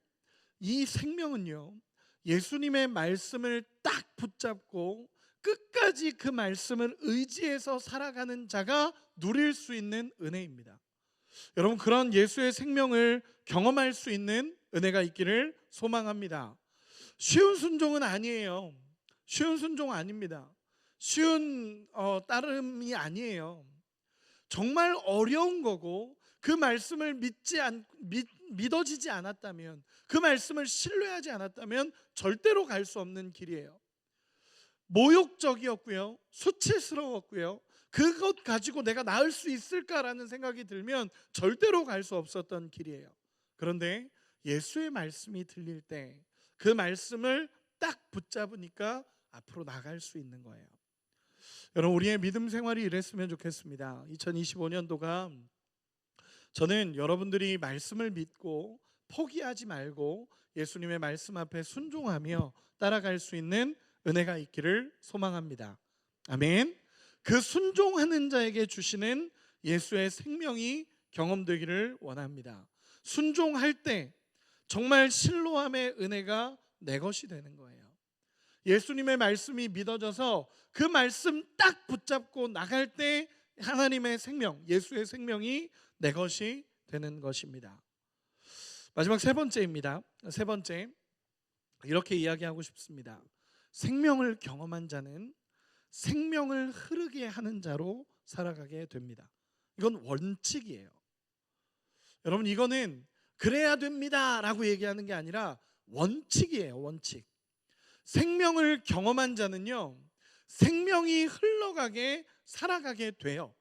이 생명은요 예수님의 말씀을 딱 붙잡고 끝까지 그 말씀을 의지해서 살아가는 자가 누릴 수 있는 은혜입니다. 여러분 그런 예수의 생명을 경험할 수 있는 은혜가 있기를 소망합니다. 쉬운 순종은 아니에요. 쉬운 순종 아닙니다. 쉬운 따름이 아니에요. 정말 어려운 거고 그 말씀을 믿어지지 않았다면 그 말씀을 신뢰하지 않았다면 절대로 갈 수 없는 길이에요. 모욕적이었고요. 수치스러웠고요. 그것 가지고 내가 나을 수 있을까라는 생각이 들면 절대로 갈 수 없었던 길이에요. 그런데 예수의 말씀이 들릴 때 그 말씀을 딱 붙잡으니까 앞으로 나갈 수 있는 거예요. 여러분 우리의 믿음 생활이 이랬으면 좋겠습니다. 2025년도가 저는 여러분들이 말씀을 믿고 포기하지 말고 예수님의 말씀 앞에 순종하며 따라갈 수 있는 은혜가 있기를 소망합니다. 아멘. 그 순종하는 자에게 주시는 예수의 생명이 경험되기를 원합니다. 순종할 때 정말 실로암의 은혜가 내 것이 되는 거예요. 예수님의 말씀이 믿어져서 그 말씀 딱 붙잡고 나갈 때 하나님의 생명, 예수의 생명이 내 것이 되는 것입니다. 마지막 세 번째입니다. 세 번째, 이렇게 이야기하고 싶습니다. 생명을 경험한 자는 생명을 흐르게 하는 자로 살아가게 됩니다. 이건 원칙이에요. 여러분 이거는 그래야 됩니다 라고 얘기하는 게 아니라 원칙이에요. 원칙. 생명을 경험한 자는요 생명이 흘러가게 살아가게 돼요.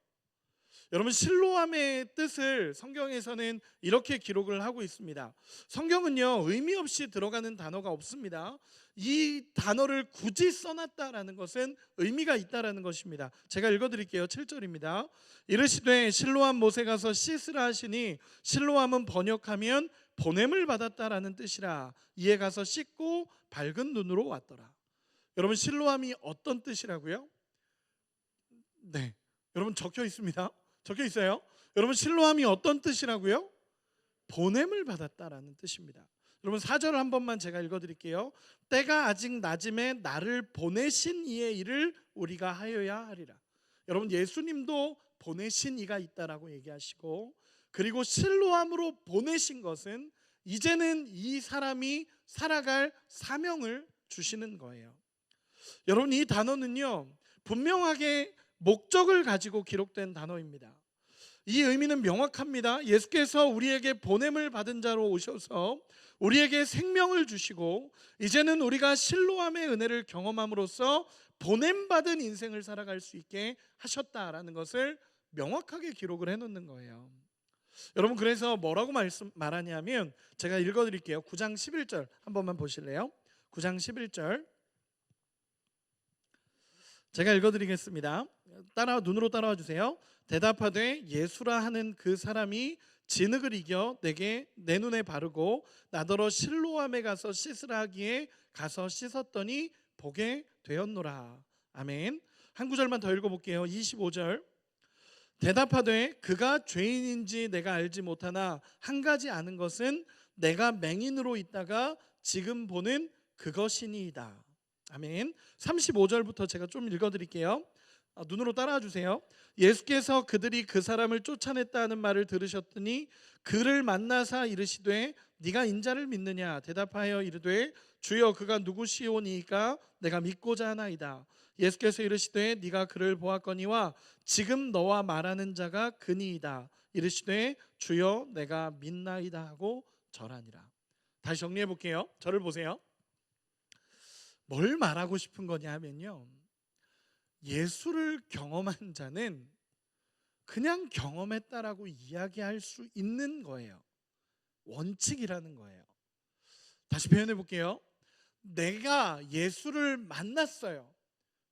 여러분 실로암의 뜻을 성경에서는 이렇게 기록을 하고 있습니다. 성경은요 의미 없이 들어가는 단어가 없습니다. 이 단어를 굳이 써놨다라는 것은 의미가 있다라는 것입니다. 제가 읽어드릴게요. 7절입니다. 이르시되 실로암 못에 가서 씻으라 하시니 실로암은 번역하면 보냄을 받았다라는 뜻이라. 이에 가서 씻고 밝은 눈으로 왔더라. 여러분 실로암이 어떤 뜻이라고요? 네, 여러분 적혀 있습니다. 적혀 있어요. 여러분 실로함이 어떤 뜻이라고요? 보냄을 받았다라는 뜻입니다. 여러분 4절을 한 번만 제가 읽어드릴게요. 때가 아직 낮음에 나를 보내신 이의 일을 우리가 하여야 하리라. 여러분 예수님도 보내신 이가 있다라고 얘기하시고, 그리고 실로함으로 보내신 것은 이제는 이 사람이 살아갈 사명을 주시는 거예요. 여러분 이 단어는요 분명하게 목적을 가지고 기록된 단어입니다. 이 의미는 명확합니다. 예수께서 우리에게 보냄을 받은 자로 오셔서 우리에게 생명을 주시고, 이제는 우리가 실로함의 은혜를 경험함으로써 보냄받은 인생을 살아갈 수 있게 하셨다라는 것을 명확하게 기록을 해놓는 거예요. 여러분 그래서 뭐라고 말하냐면 제가 읽어드릴게요. 9장 11절 한 번만 보실래요? 9장 11절 제가 읽어드리겠습니다. 눈으로 따라와 주세요. 대답하되 예수라 하는 그 사람이 진흙을 이겨 내게 내 눈에 바르고 나더러 실로암에 가서 씻으라 하기에 가서 씻었더니 보게 되었노라. 아멘. 한 구절만 더 읽어볼게요. 25절 대답하되 그가 죄인인지 내가 알지 못하나 한 가지 아는 것은 내가 맹인으로 있다가 지금 보는 그것이니이다. 아멘. 35절부터 제가 좀 읽어드릴게요. 눈으로 따라와 주세요. 예수께서 그들이 그 사람을 쫓아냈다 하는 말을 들으셨더니 그를 만나사 이르시되 네가 인자를 믿느냐? 대답하여 이르되 주여 그가 누구시오니이까 내가 믿고자 하나이다. 예수께서 이르시되 네가 그를 보았거니와 지금 너와 말하는 자가 그니이다. 이르시되 주여 내가 믿나이다 하고 절하니라. 다시 정리해 볼게요. 저를 보세요. 뭘 말하고 싶은 거냐 하면요, 예수를 경험한 자는 그냥 경험했다라고 이야기할 수 있는 거예요. 원칙이라는 거예요. 다시 표현해 볼게요. 내가 예수를 만났어요.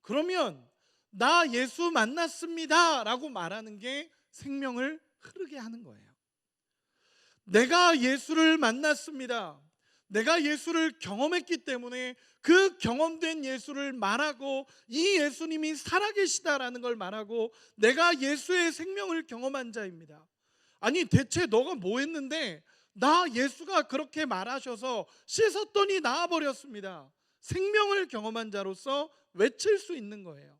그러면 나 예수 만났습니다 라고 말하는 게 생명을 흐르게 하는 거예요. 내가 예수를 만났습니다. 내가 예수를 경험했기 때문에 그 경험된 예수를 말하고 이 예수님이 살아계시다라는 걸 말하고 내가 예수의 생명을 경험한 자입니다. 아니 대체 너가 뭐 했는데 나 예수가 그렇게 말하셔서 씻었더니 나아버렸습니다. 생명을 경험한 자로서 외칠 수 있는 거예요.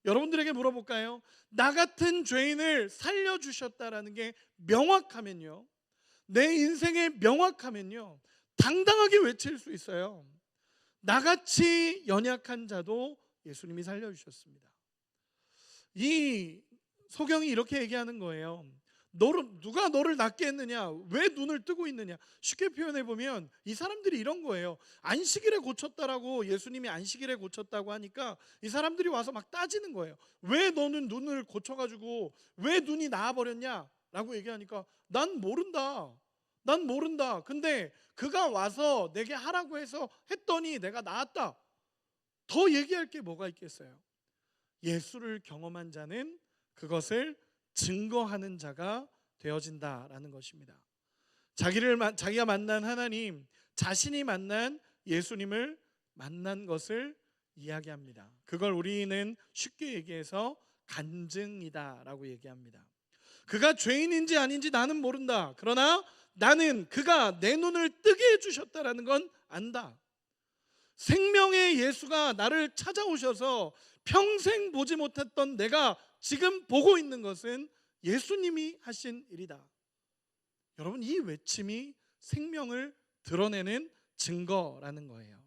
여러분들에게 물어볼까요? 나 같은 죄인을 살려주셨다라는 게 명확하면요, 내 인생에 명확하면요, 당당하게 외칠 수 있어요. 나같이 연약한 자도 예수님이 살려주셨습니다. 이 소경이 이렇게 얘기하는 거예요. 누가 너를 낫게 했느냐? 왜 눈을 뜨고 있느냐? 쉽게 표현해 보면 이 사람들이 이런 거예요. 안식일에 고쳤다라고 예수님이 안식일에 고쳤다고 하니까 이 사람들이 와서 막 따지는 거예요. 왜 너는 눈을 고쳐가지고 왜 눈이 나아버렸냐? 라고 얘기하니까 난 모른다. 근데 그가 와서 내게 하라고 해서 했더니 내가 나았다. 더 얘기할 게 뭐가 있겠어요? 예수를 경험한 자는 그것을 증거하는 자가 되어진다라는 것입니다. 자기가 만난 하나님, 자신이 만난 예수님을 만난 것을 이야기합니다. 그걸 우리는 쉽게 얘기해서 간증이다라고 얘기합니다. 그가 죄인인지 아닌지 나는 모른다. 그러나 나는 그가 내 눈을 뜨게 해주셨다라는 건 안다. 생명의 예수가 나를 찾아오셔서 평생 보지 못했던 내가 지금 보고 있는 것은 예수님이 하신 일이다. 여러분 이 외침이 생명을 드러내는 증거라는 거예요.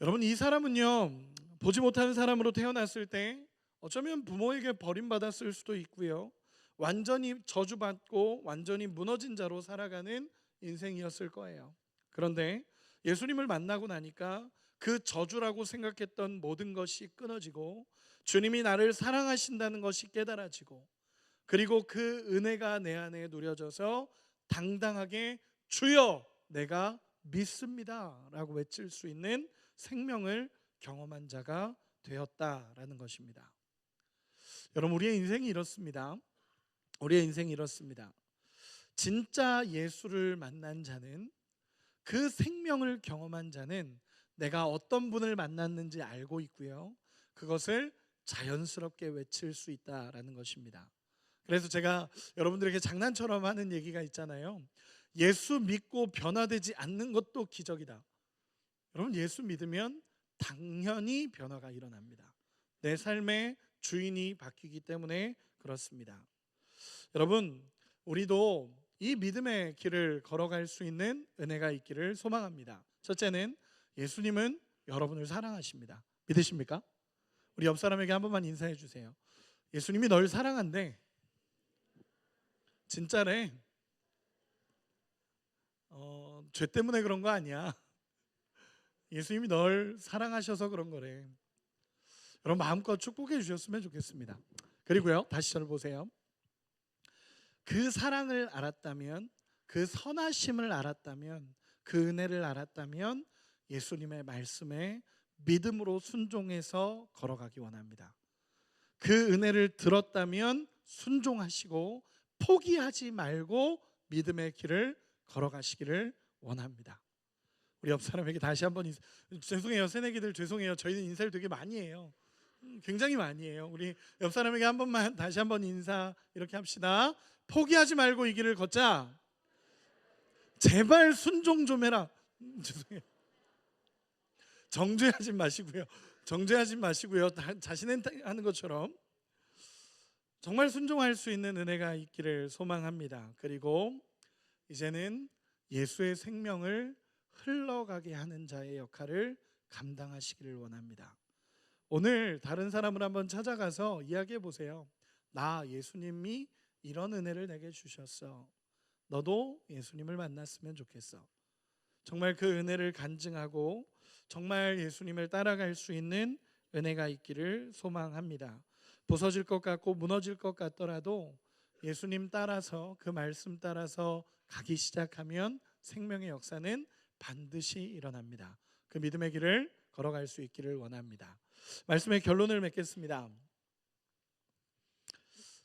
여러분 이 사람은요, 보지 못하는 사람으로 태어났을 때 어쩌면 부모에게 버림받았을 수도 있고요, 완전히 저주받고 완전히 무너진 자로 살아가는 인생이었을 거예요. 그런데 예수님을 만나고 나니까 그 저주라고 생각했던 모든 것이 끊어지고 주님이 나를 사랑하신다는 것이 깨달아지고, 그리고 그 은혜가 내 안에 누려져서 당당하게 주여 내가 믿습니다 라고 외칠 수 있는 생명을 경험한 자가 되었다라는 것입니다. 여러분 우리의 인생이 이렇습니다. 진짜 예수를 만난 자는, 그 생명을 경험한 자는 내가 어떤 분을 만났는지 알고 있고요, 그것을 자연스럽게 외칠 수 있다라는 것입니다. 그래서 제가 여러분들에게 장난처럼 하는 얘기가 있잖아요. 예수 믿고 변화되지 않는 것도 기적이다. 여러분, 예수 믿으면 당연히 변화가 일어납니다. 내 삶의 주인이 바뀌기 때문에 그렇습니다. 여러분, 우리도 이 믿음의 길을 걸어갈 수 있는 은혜가 있기를 소망합니다. 첫째는 예수님은 여러분을 사랑하십니다. 믿으십니까? 우리 옆 사람에게 한 번만 인사해 주세요. 예수님이 널 사랑한대. 진짜래. 죄 때문에 그런 거 아니야. 예수님이 널 사랑하셔서 그런 거래. 여러분, 마음껏 축복해 주셨으면 좋겠습니다. 그리고요, 다시 저를 보세요. 그 사랑을 알았다면, 그 선하심을 알았다면, 그 은혜를 알았다면 예수님의 말씀에 믿음으로 순종해서 걸어가기 원합니다. 그 은혜를 들었다면 순종하시고 포기하지 말고 믿음의 길을 걸어가시기를 원합니다. 우리 옆 사람에게 다시 한번 죄송해요, 새내기들 죄송해요. 저희는 인사를 되게 많이 해요. 굉장히 많이 해요. 우리 옆 사람에게 한 번만 다시 한번 인사 이렇게 합시다. 포기하지 말고 이 길을 걷자. 제발 순종 좀 해라. 죄송해요. 정죄하지 마시고요. 정죄하지 마시고요. 자신은 하는 것처럼 정말 순종할 수 있는 은혜가 있기를 소망합니다. 그리고 이제는 예수의 생명을 흘러가게 하는 자의 역할을 감당하시기를 원합니다. 오늘 다른 사람을 한번 찾아가서 이야기해 보세요. 나 예수님이 이런 은혜를 내게 주셨어. 너도 예수님을 만났으면 좋겠어. 정말 그 은혜를 간증하고 정말 예수님을 따라갈 수 있는 은혜가 있기를 소망합니다. 부서질 것 같고 무너질 것 같더라도 예수님 따라서, 그 말씀 따라서 가기 시작하면 생명의 역사는 반드시 일어납니다. 그 믿음의 길을 걸어갈 수 있기를 원합니다. 말씀의 결론을 맺겠습니다.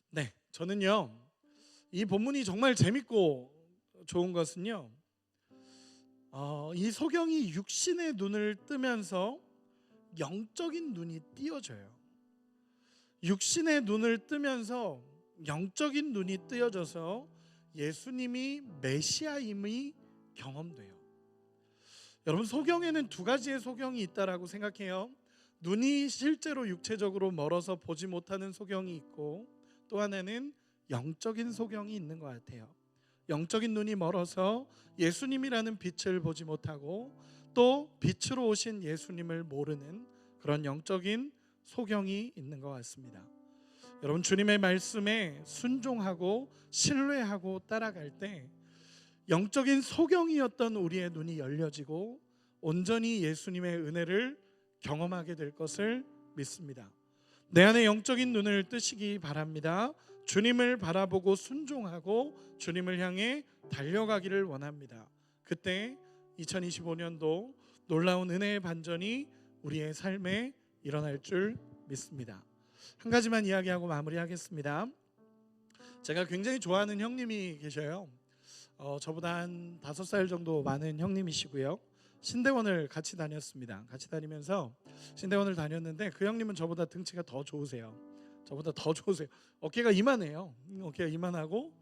네, 저는요, 이 본문이 정말 재밌고 좋은 것은요, 이 소경이 육신의 눈을 뜨면서 영적인 눈이 띄어져요. 육신의 눈을 뜨면서 영적인 눈이 띄어져서 예수님이 메시아임이 경험돼요. 여러분, 소경에는 두 가지의 소경이 있다라고 생각해요. 눈이 실제로 육체적으로 멀어서 보지 못하는 소경이 있고, 또 하나는 영적인 소경이 있는 것 같아요. 영적인 눈이 멀어서 예수님이라는 빛을 보지 못하고 또 빛으로 오신 예수님을 모르는 그런 영적인 소경이 있는 것 같습니다. 여러분, 주님의 말씀에 순종하고 신뢰하고 따라갈 때 영적인 소경이었던 우리의 눈이 열려지고 온전히 예수님의 은혜를 경험하게 될 것을 믿습니다. 내 안에 영적인 눈을 뜨시기 바랍니다. 주님을 바라보고 순종하고 주님을 향해 달려가기를 원합니다. 그때 2025년도 놀라운 은혜의 반전이 우리의 삶에 일어날 줄 믿습니다. 한 가지만 이야기하고 마무리하겠습니다. 제가 굉장히 좋아하는 형님이 계셔요. 저보다 한 5살 정도 많은 형님이시고요. 신대원을 같이 다녔습니다. 같이 다니면서 신대원을 다녔는데 그 형님은 저보다 등치가 더 좋으세요. 저보다 더 좋으세요. 어깨가 이만해요. 어깨가 이만하고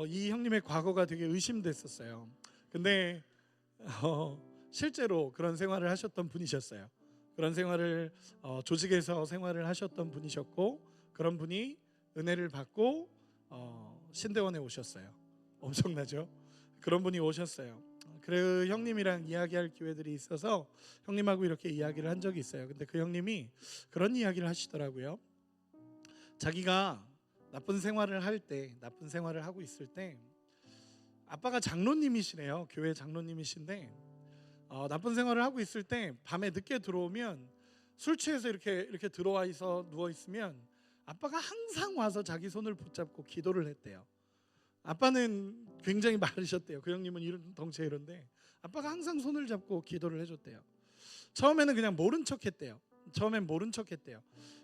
이 형님의 과거가 되게 의심됐었어요. 근데 실제로 그런 생활을 하셨던 분이셨어요. 그런 생활을 조직에서 생활을 하셨던 분이셨고, 그런 분이 은혜를 받고 신대원에 오셨어요. 엄청나죠? 그런 분이 오셨어요. 그 형님이랑 이야기할 기회들이 있어서 형님하고 이렇게 이야기를 한 적이 있어요. 근데 그 형님이 그런 이야기를 하시더라고요. 자기가 나쁜 생활을 할 때, 나쁜 생활을 하고 있을 때 아빠가 장로님이시래요. 교회 장로님이신데 나쁜 생활을 하고 있을 때 밤에 늦게 들어오면 술 취해서 이렇게 들어와서 누워 있으면 아빠가 항상 와서 자기 손을 붙잡고 기도를 했대요. 아빠는 굉장히 마르셨대요. 그 형님은 이런 덩치에 이런데 아빠가 항상 손을 잡고 기도를 해줬대요. 처음에는 그냥 모른 척했대요.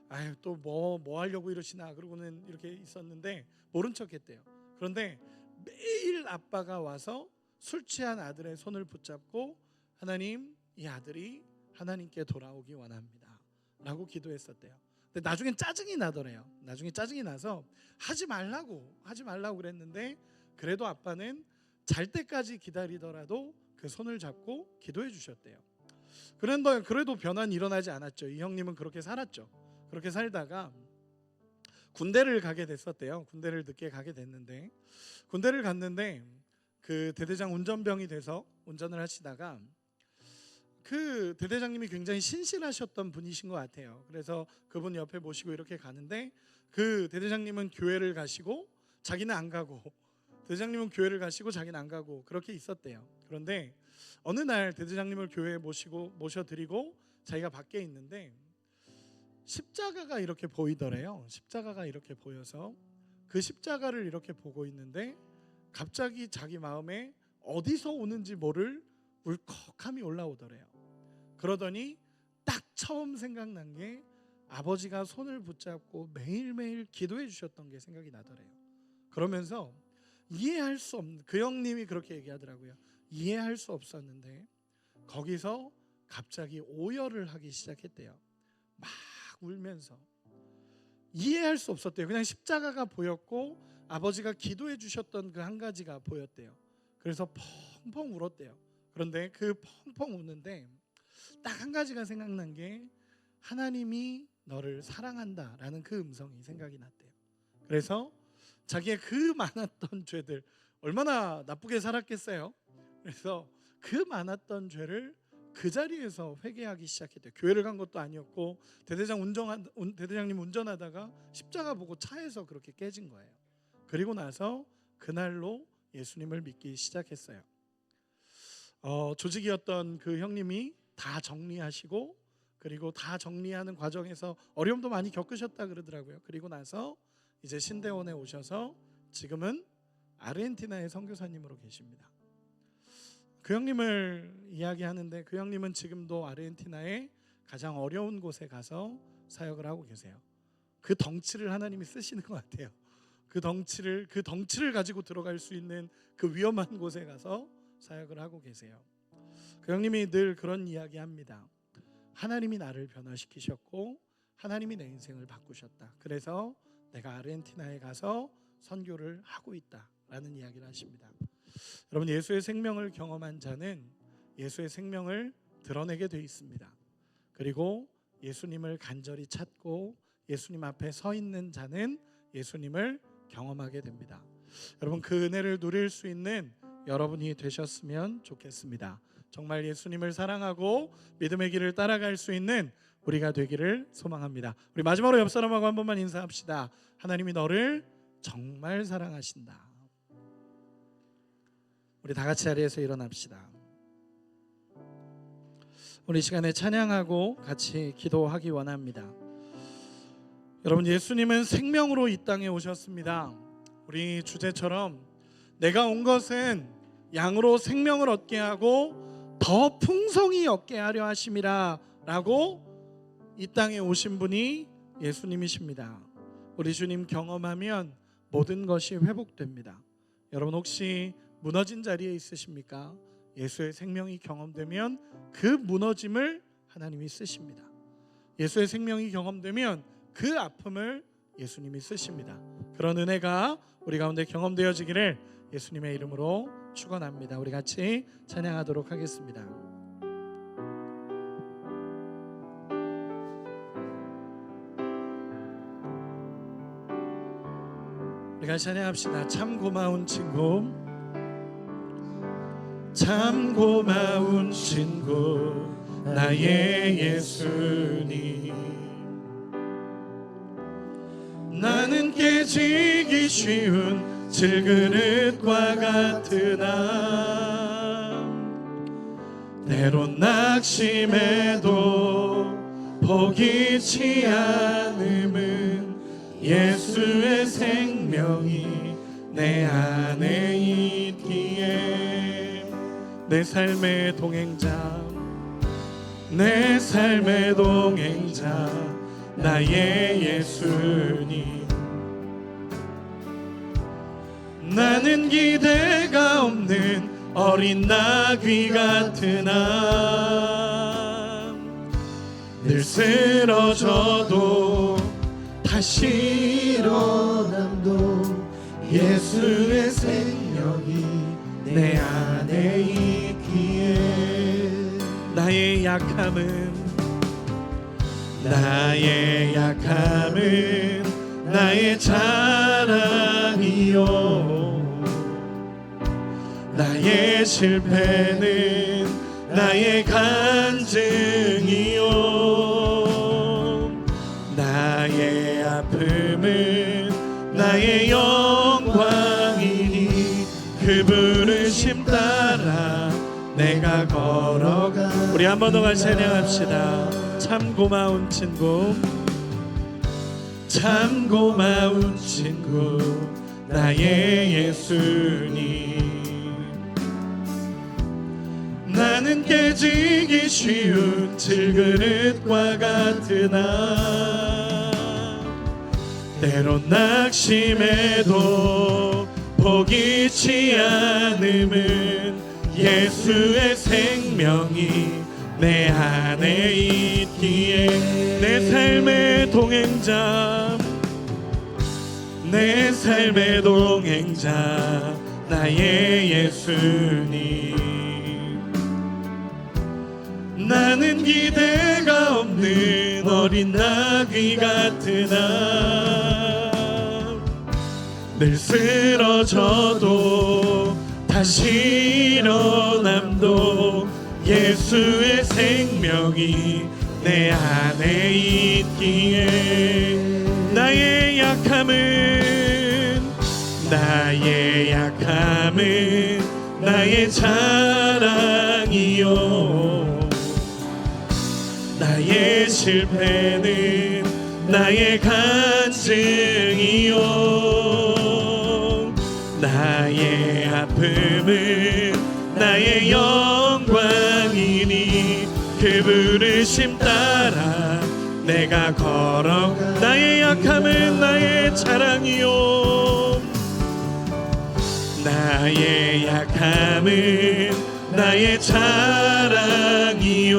아유, 또 뭐 하려고 이러시나 그러고는 이렇게 있었는데 모른 척했대요. 그런데 매일 아빠가 와서 술 취한 아들의 손을 붙잡고 하나님, 이 아들이 하나님께 돌아오기 원합니다 라고 기도했었대요. 근데 나중엔 짜증이 나더래요. 나중에 짜증이 나서 하지 말라고 그랬는데 그래도 아빠는 잘 때까지 기다리더라도 그 손을 잡고 기도해 주셨대요. 그런데 그래도 변화는 일어나지 않았죠. 이 형님은 그렇게 살았죠. 그렇게 살다가 군대를 가게 됐었대요. 군대를 늦게 가게 됐는데 군대를 갔는데 그 대대장 운전병이 돼서 운전을 하시다가 그 대대장님이 굉장히 신실하셨던 분이신 것 같아요. 그래서 그분 옆에 모시고 이렇게 가는데 그 대대장님은 교회를 가시고 자기는 안 가고, 대대장님은 교회를 가시고 자기는 안 가고 그렇게 있었대요. 그런데 어느 날 대대장님을 교회에 모셔드리고 자기가 밖에 있는데 십자가가 이렇게 보이더래요. 십자가가 이렇게 보여서 그 십자가를 이렇게 보고 있는데 갑자기 자기 마음에 어디서 오는지 모를 울컥함이 올라오더래요. 그러더니 딱 처음 생각난 게 아버지가 손을 붙잡고 매일매일 기도해 주셨던 게 생각이 나더래요. 그러면서 이해할 수 없는, 그 형님이 그렇게 얘기하더라고요. 이해할 수 없었는데 거기서 갑자기 오열을 하기 시작했대요. 막 울면서 이해할 수 없었대요. 그냥 십자가가 보였고 아버지가 기도해 주셨던 그 한 가지가 보였대요. 그래서 펑펑 울었대요. 그런데 그 펑펑 우는데 딱 한 가지가 생각난 게 하나님이 너를 사랑한다라는 그 음성이 생각이 났대요. 그래서 자기의 그 많았던 죄들, 얼마나 나쁘게 살았겠어요. 그래서 그 많았던 죄를 그 자리에서 회개하기 시작했대요. 교회를 간 것도 아니었고 대대장님 운전하다가 십자가 보고 차에서 그렇게 깨진 거예요. 그리고 나서 그날로 예수님을 믿기 시작했어요. 조직이었던 그 형님이 다 정리하시고, 그리고 다 정리하는 과정에서 어려움도 많이 겪으셨다 그러더라고요. 그리고 나서 이제 신대원에 오셔서 지금은 아르헨티나의 선교사님으로 계십니다. 그 형님을 이야기하는데 그 형님은 지금도 아르헨티나의 가장 어려운 곳에 가서 사역을 하고 계세요. 그 덩치를 하나님이 쓰시는 것 같아요. 그 덩치를 가지고 들어갈 수 있는 그 위험한 곳에 가서 사역을 하고 계세요. 그 형님이 늘 그런 이야기합니다. 하나님이 나를 변화시키셨고 하나님이 내 인생을 바꾸셨다. 그래서 내가 아르헨티나에 가서 선교를 하고 있다라는 이야기를 하십니다. 여러분, 예수의 생명을 경험한 자는 예수의 생명을 드러내게 돼 있습니다. 그리고 예수님을 간절히 찾고 예수님 앞에 서 있는 자는 예수님을 경험하게 됩니다. 여러분, 그 은혜를 누릴 수 있는 여러분이 되셨으면 좋겠습니다. 정말 예수님을 사랑하고 믿음의 길을 따라갈 수 있는 우리가 되기를 소망합니다. 우리 마지막으로 옆 사람하고 한 번만 인사합시다. 하나님이 너를 정말 사랑하신다. 우리 다 같이 자리에서 일어납시다. 우리 시간에 찬양하고 같이 기도하기 원합니다. 여러분, 예수님은 생명으로 이 땅에 오셨습니다. 우리 주제처럼 내가 온 것은 양으로 생명을 얻게 하고 더 풍성히 얻게 하려 하심이라 라고 이 땅에 오신 분이 예수님이십니다. 우리 주님 경험하면 모든 것이 회복됩니다. 여러분, 혹시 무너진 자리에 있으십니까? 예수의 생명이 경험되면 그 무너짐을 하나님이 쓰십니다. 예수의 생명이 경험되면 그 아픔을 예수님이 쓰십니다. 그런 은혜가 우리 가운데 경험되어지기를 예수님의 이름으로 축원합니다. 우리 같이 찬양하도록 하겠습니다. 우리 같이 찬양합시다. 참 고마운 친구, 참 고마운 친구, 나의 예수님. 나는 깨지기 쉬운 질그릇과 같으나 때론 낙심해도 포기치 않음은 예수의 생명이 내 안에 있기에 내 삶의 동행자, 내 삶의 동행자, 나의 예수님. 나는 기대가 없는 어린 나귀 같으나 늘 쓰러져도 다시 일어남도 예수의 생명이 내 안에 있기에 나의 약함은 나의 자랑이요 나의 실패는 나의 간증이요 나의 아픔은 나의 영광이니 그 부르심 따라 내가 걸어가. 우리 한 번 더 같이 찬양합시다. 참 고마운 친구, 참 고마운 친구 나의 예수님. 나는 깨지기 쉬운 질그릇과 같으나 때론 낙심해도 포기치 않음은 예수의 생명이 내 안에 있기에 내 삶의 동행자, 내 삶의 동행자 나의 예수님. 나는 기대가 없는 어린 나귀 같으나 늘 쓰러져도 다시 일어남도 예수의 생명이 내 안에 있기에 나의 약함은 나의 자랑이요 나의 실패는 나의 간증이요 나의 아픔은 나의 영광이니 그 부르심 따라 내가 걸어가. 나의 약함은 나의 자랑이요 나의 약함은 나의 자랑이요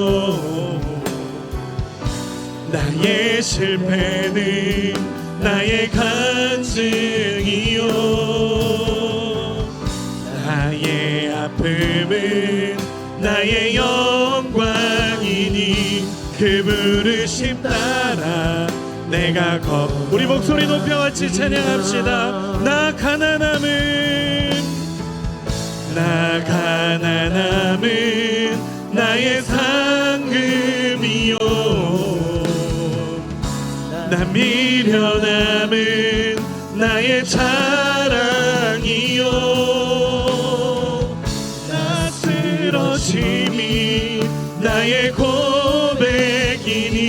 나의 실패는 나의 간증이요 나의 아픔은 나의 영광이니 그 부르심 따라 내가 우리 목소리 높여 같이 찬양합시다. 나 가난함은 나의 상금이요 나 미련함은 나의 자랑이요 나 쓰러짐이 나의 고백이니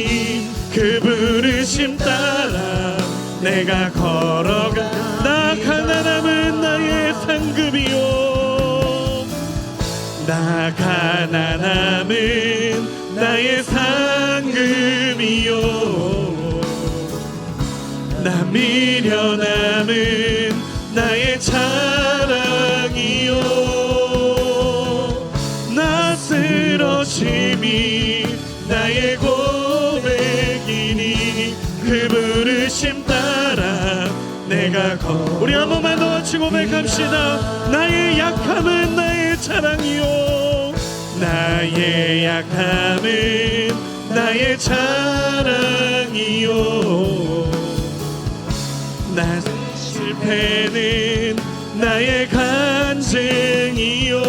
그 부르심 따라 내가 걸어가. 나 가난함은 나의 상급이요 나 가난함은 나의 상급이요 나 미련함은 나의 자랑이요 나 쓰러짐이 나의 고백이니 그 부르심 따라 내가 우리 한 번만 더 같이 고백합시다. 나의 약함은 나의 자랑이요 나의 약함은 나의 자랑이요 나 실패는 나의 간증이요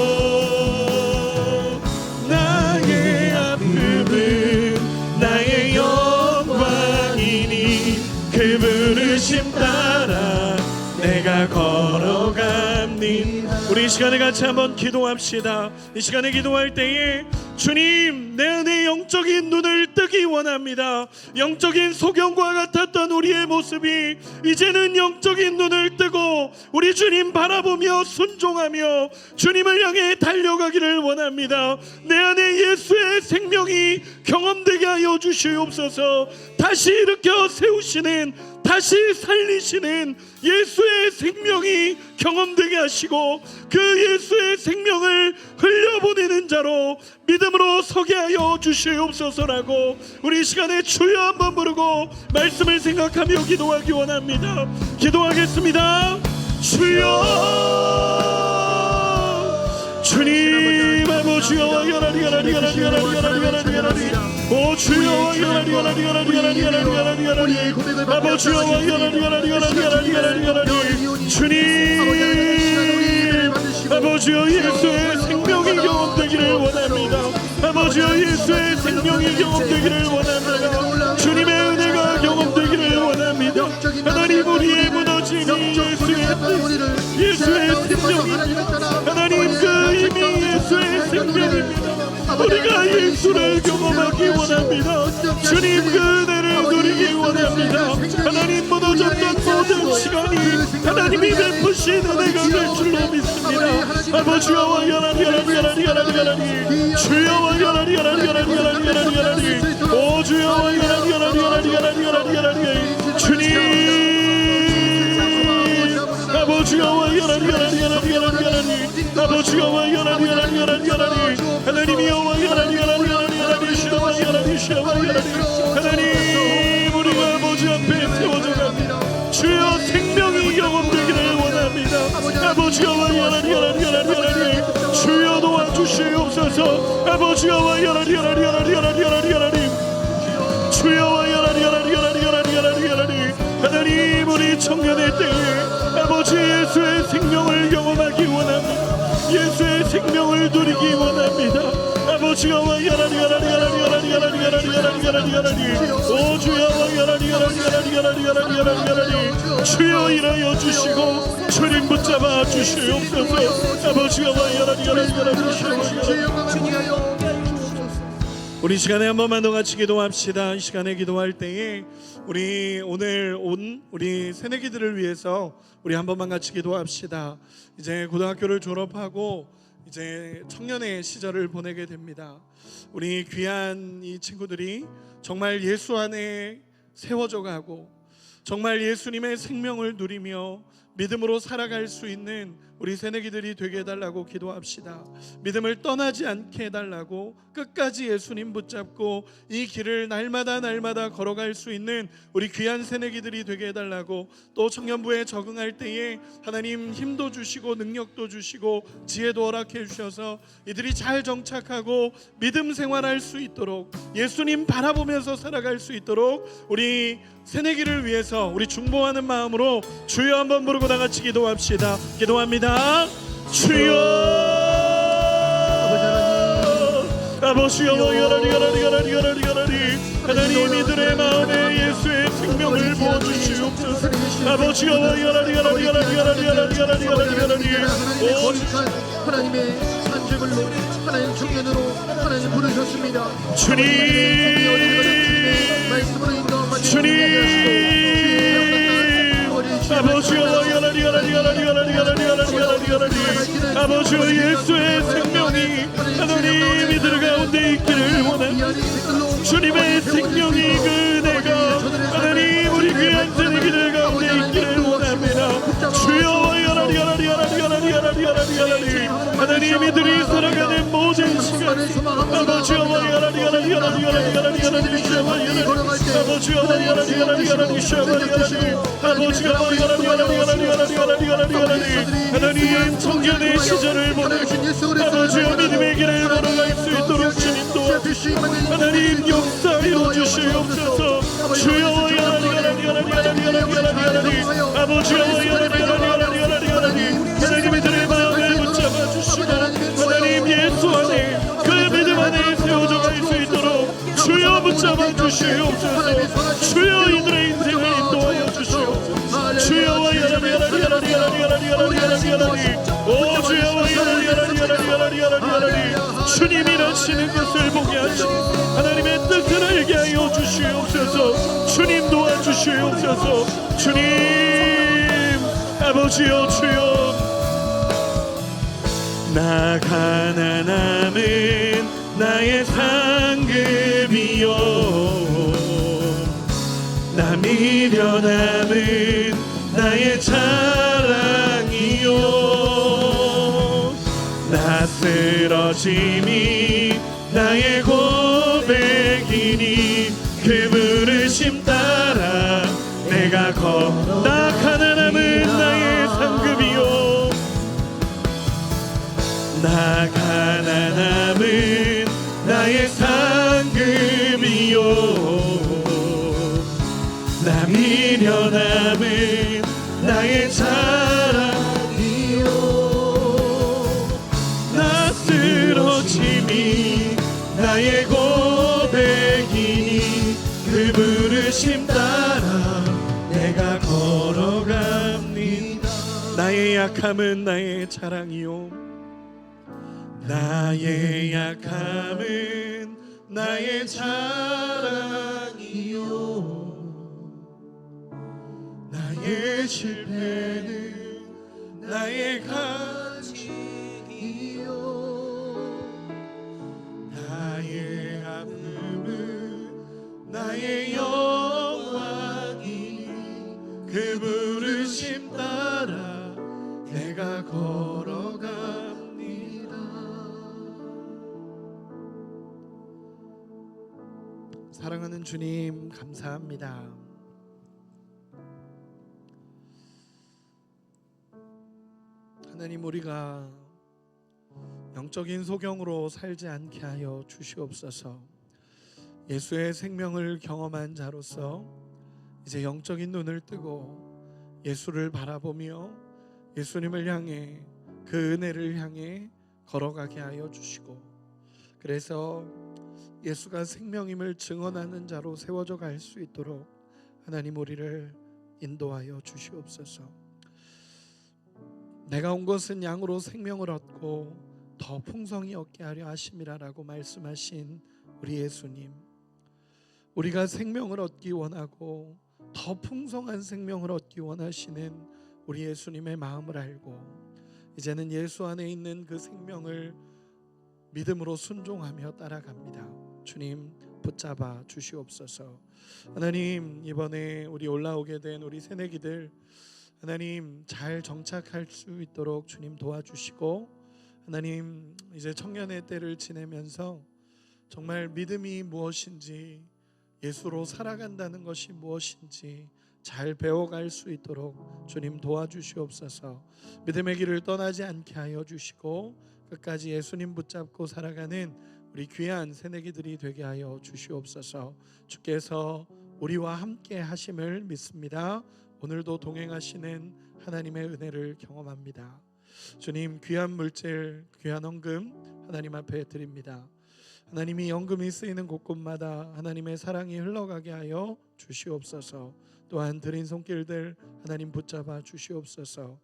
나의 아픔은 나의 영광이니 그 부르심 따라 내가 걸어갑니다. 우리 이 시간에 같이 한번 기도합시다. 이 시간에 기도할 때에 주님 내 안에 영적인 눈을 뜨기 원합니다. 영적인 소경과 같았던 우리의 모습이 이제는 영적인 눈을 뜨고 우리 주님 바라보며 순종하며 주님을 향해 달려가기를 원합니다. 내 안에 예수의 생명이 경험되게 하여 주시옵소서. 다시 일으켜 세우시는, 다시 살리시는 예수의 생명이 경험되게 하시고 그 예수의 생명을 흘려보 보내는 자로 믿음으로 서게 하여 주시옵소서라고 우리 이 시간에 주여 한번 부르고 말씀을 생각하며 기도하기 원합니다. 기도하겠습니다. 주여, 주님 아버지여 와여라리 여라리 여라리 여라리 여라리 여라리 여라리 오 주여 와여라리 여라리 여라리 여라리 여라리 여라리 여라리 아버지여 와여라리 여라리 여라리 여라리 여라리 여라리 주님 아버지여 예수의 생명이 경험되기를 원합니다. 아버지여 예수의 생명이 경험되기를 원합니다. 주님의 은혜가 경험되기를 원합니다. 하나님 우리의 무너짐이 예수의 생명이 하나님 그 힘이 예수의 생명입니다. 우리가 예수를 경험하기 원합니다. 주님 그 은혜를 누리기 원합니다. 하나님 무너졌던 모든 시간이 하나님이 베푸신 은혜가 될 줄로 믿습니다. 아버지여 와여라리 여라리 여라리 여라리 여라리 주여 와여라리 여라리 여라리 여라리 여라리 여라리 오 주여 와여라리 여라리 여라리 여라리 여라리 여라리 주님 아버지여 와여라리 여라리 여라리 여라리 여라리 아버지여 와여라리 여라리 여라리 여라리 하나님이여 와여라리 여라리 여라리 여라리 주여 와여라리 주여 와여라리 하나님 우리가 아버지 앞에 세워져 갑니다. 주여 생명이 경험되기를 원합니다. 아버지여 와여라리 여라리 여라리 여라리 주여 도와주시옵소서. 아버지여 와여라리 여라리 여라리 여라리 여라리 여라리 주여 와여라리 여라리 여라리 여라리 여라리 여라리 하나님 우리 청년의 때에 아버지 예수의 생명을 경험하기 원합니다. 예수의 생명을 누리기 원합니다. 아버지가 와여라리 여라리 여라리 여라리 여라리 여라리 여라리 여라리 여라리 오 주여 와여라리 여라리 여라리 여라리 여라리 여라리 여라리 주여 일하여 주시고 주님 붙잡아 주시옵소서. 아버지가 와여라리 여라리 여라리 주여 우리 이 시간에 한 번만 더 같이 기도합시다. 이 시간에 기도할 때에 우리 오늘 온 우리 새내기들을 위해서 우리 한 번만 같이 기도합시다. 이제 고등학교를 졸업하고 이제 청년의 시절을 보내게 됩니다. 우리 귀한 이 친구들이 정말 예수 안에 세워져 가고 정말 예수님의 생명을 누리며 믿음으로 살아갈 수 있는 우리 새내기들이 되게 해달라고 기도합시다. 믿음을 떠나지 않게 해달라고 끝까지 예수님 붙잡고 이 길을 날마다 걸어갈 수 있는 우리 귀한 새내기들이 되게 해달라고 또 청년부에 적응할 때에 하나님 힘도 주시고 능력도 주시고 지혜도 허락해 주셔서 이들이 잘 정착하고 믿음 생활할 수 있도록 예수님 바라보면서 살아갈 수 있도록 우리 새내기를 위해서 우리 중보하는 마음으로 주여 한번 부르고 다 같이 기도합시다. 기도합니다. 주여 아버지여 여라리 여라리 여라리 여라리 여라리 하나님 이들의 마음에 예수의 생명을 부어주시옵소서. 아버지여 여라리 여라리 여라리 여라리 여라리 여라리 여라리 여라리 하나님의 산재물로 하나님 청년으로 하나님 부르셨습니다. 주님 말씀으로 인도하여 주님 아버지여 여라리 여라리 여라리 여라리 여라리 여라리 여라리 여라리 아버지여 예수의 생명이 하나님 이들 가운데 있기를 원합니다. 주님의 생명이 그 은혜가 하나님 우리 귀한 새내기들 가운데 있기를 원합니다. 주여 여라리 여라리 여라리 여라리 여라리 여라리 여라리 하나님 이들이 살아가는 모든 시간 아버지여 여라리 여라리 여라리 여라리 여라리 여라리 샤바 여라리 아버지여 여라리 여라리 여라리 샤바 여라리 아버지가 여라리 여라리 여라리 여라리 여라리 여라리 여라리 하나님 청년의 시절을 보내고 아버지여 믿음의 길을 걸어갈 수 있도록 주님 도와주시고 하나님 역사하여 주시옵소서. 주여 여라리 여라리 여라리 여라리 여라리 여라리 아버지여 여라리 여라리 여라리 여라리 여라리 하나님 이들의 마음을 붙잡아 주시고 하나님 예수 안에 그 믿음 안에 세워져 갈 수 있도록 주여 붙잡아 주시옵소서. 주여 이들의 인생을 인도하여 주시옵소서. 주여 여라리 여라리 여라리 여라리 여라리 여라리 여라리 여라리 오 주여 여라리 여라리 여라리 여라리 여라리 여라리 주님 일하시는 것을 보게 하시고 하나님의 뜻을 알게 하여 주시옵소서. 주님 도와주시옵소서. 주님 아버지여 주여 나 가난함은 나의 상급이요 나 미련함은 나의 자랑이요 나 나 쓰러짐이 나의 고백이니 그 부르심 따라 내가 나 가난함은 나의 상급이요 나 가난함은 나의 상급이요 나 미련함은 나의 자랑이요 나 쓰러짐이 나의 고백이니 그 부르심 따라 내가 걸어갑니다 나의 약함은 나의 자랑이요 나의 약함은 나의 자랑이요 나의 실패는 나의 간직이요 나의 아픔은 나의 영광이니 그 부르심 따라 내가 걸어갑니다 사랑하는 주님 감사합니다. 하나님 우리가 영적인 소경으로 살지 않게 하여 주시옵소서. 예수의 생명을 경험한 자로서 이제 영적인 눈을 뜨고 예수를 바라보며 예수님을 향해 그 은혜를 향해 걸어가게 하여 주시고 그래서 예수가 생명임을 증언하는 자로 세워져 갈 수 있도록 하나님 우리를 인도하여 주시옵소서. 내가 온 것은 양으로 생명을 얻고 더 풍성히 얻게 하려 하심이라라고 말씀하신 우리 예수님, 우리가 생명을 얻기 원하고 더 풍성한 생명을 얻기 원하시는 우리 예수님의 마음을 알고 이제는 예수 안에 있는 그 생명을 믿음으로 순종하며 따라갑니다. 주님 붙잡아 주시옵소서. 하나님 이번에 우리 올라오게 된 우리 새내기들 하나님 잘 정착할 수 있도록 주님 도와주시고 하나님 이제 청년의 때를 지내면서 정말 믿음이 무엇인지 예수로 살아간다는 것이 무엇인지 잘 배워갈 수 있도록 주님 도와주시옵소서. 믿음의 길을 떠나지 않게 하여 주시고 끝까지 예수님 붙잡고 살아가는 우리 귀한 새내기들이 되게 하여 주시옵소서. 주께서 우리와 함께 하심을 믿습니다. 오늘도 동행하시는 하나님의 은혜를 경험합니다. 주님 귀한 물질, 귀한 헌금 하나님 앞에 드립니다. 하나님이 연금이 쓰이는 곳곳마다 하나님의 사랑이 흘러가게 하여 주시옵소서. 또한 드린 손길들 하나님 붙잡아 주시옵소서.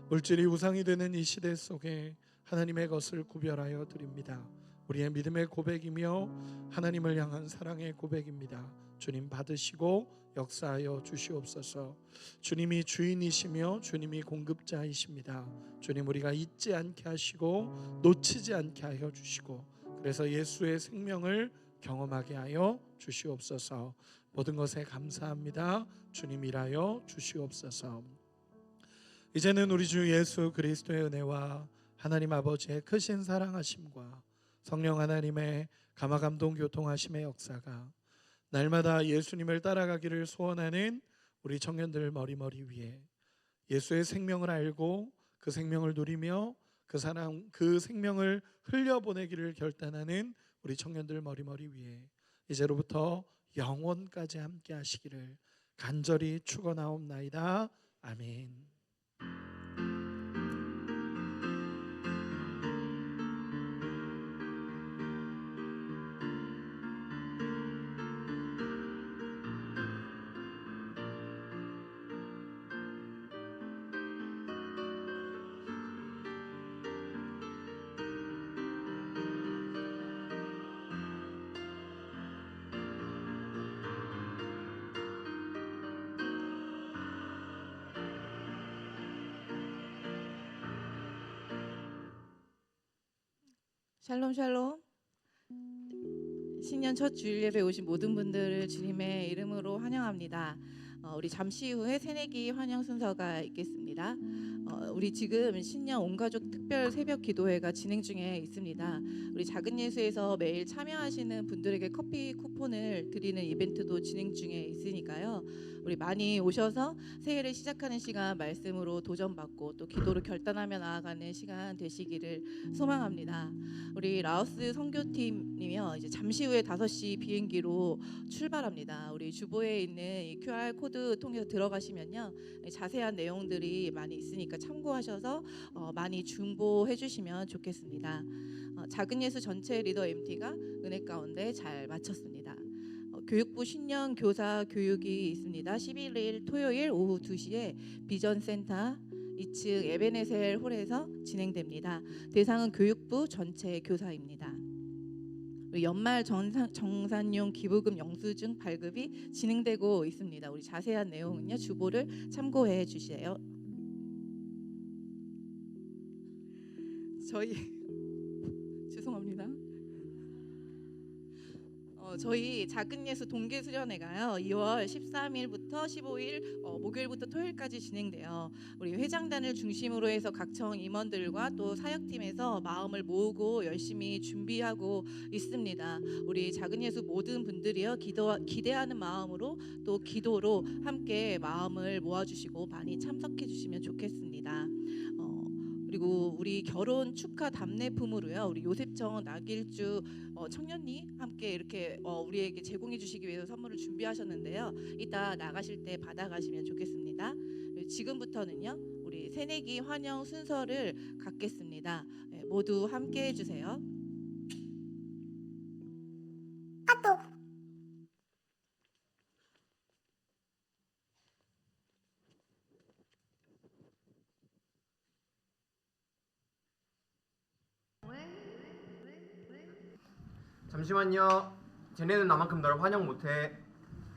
물질이 우상이 되는 이 시대 속에 하나님의 것을 구별하여 드립니다. 우리의 믿음의 고백이며 하나님을 향한 사랑의 고백입니다. 주님 받으시고 역사하여 주시옵소서. 주님이 주인이시며 주님이 공급자이십니다. 주님 우리가 잊지 않게 하시고 놓치지 않게 하여 주시고 그래서 예수의 생명을 경험하게 하여 주시옵소서. 모든 것에 감사합니다. 주님 일하여 주시옵소서. 이제는 우리 주 예수 그리스도의 은혜와 하나님 아버지의 크신 사랑하심과 성령 하나님의 감화감동 교통하심의 역사가 날마다 예수님을 따라가기를 소원하는 우리 청년들 머리머리 위에 예수의 생명을 알고 그 생명을 누리며 그 사랑 그 생명을 흘려보내기를 결단하는 우리 청년들 머리머리 위에 이제로부터 영원까지 함께 하시기를 간절히 축원하옵나이다. 아멘. 샬롬 샬롬. 신년 첫 주일 예배 오신 모든 분들을 주님의 이름으로 환영합니다. 우리 잠시 후에 새내기 환영 순서가 있겠습니다. 우리 지금 신년 온가족 특별 새벽 기도회가 진행 중에 있습니다. 우리 작은 예수에서 매일 참여하시는 분들에게 커피 쿠폰을 드리는 이벤트도 진행 중에 있으니까요. 우리 많이 오셔서 새해를 시작하는 시간 말씀으로 도전받고 또 기도로 결단하며 나아가는 시간 되시기를 소망합니다. 우리 라오스 선교팀이며 이제 잠시 후에 5시 비행기로 출발합니다. 우리 주보에 있는 이 QR 코드 통해서 들어가시면요, 자세한 내용들이 많이 있으니까 참고하셔서 많이 중보해 주시면 좋겠습니다. 작은 예수 전체 리더 MT가 은혜 가운데 잘 마쳤습니다. 교육부 신년 교사 교육이 있습니다. 11일 토요일 오후 2시에 비전센터 2층 에베네셀 홀에서 진행됩니다. 대상은 교육부 전체 교사입니다. 연말 정산용 기부금 영수증 발급이 진행되고 있습니다. 우리 자세한 내용은요, 주보를 참고해 주세요. 저희 죄송합니다. 저희 작은 예수 동계 수련회가요 2월 13일부터 15일 목요일부터 토요일까지 진행돼요. 우리 회장단을 중심으로 해서 각청 임원들과 또 사역팀에서 마음을 모으고 열심히 준비하고 있습니다. 우리 작은 예수 모든 분들이요 기대하는 마음으로 또 기도로 함께 마음을 모아주시고 많이 참석해 주시면 좋겠습니다. 그리고 우리 결혼 축하 답례품으로요, 우리 요셉정 나길주 청년이 함께 이렇게 우리에게 제공해 주시기 위해서 선물을 준비하셨는데요. 이따 나가실 때 받아가시면 좋겠습니다. 지금부터는요, 우리 새내기 환영 순서를 갖겠습니다. 모두 함께 해주세요. 잠시만요. 쟤네는 나만큼 널 환영 못해.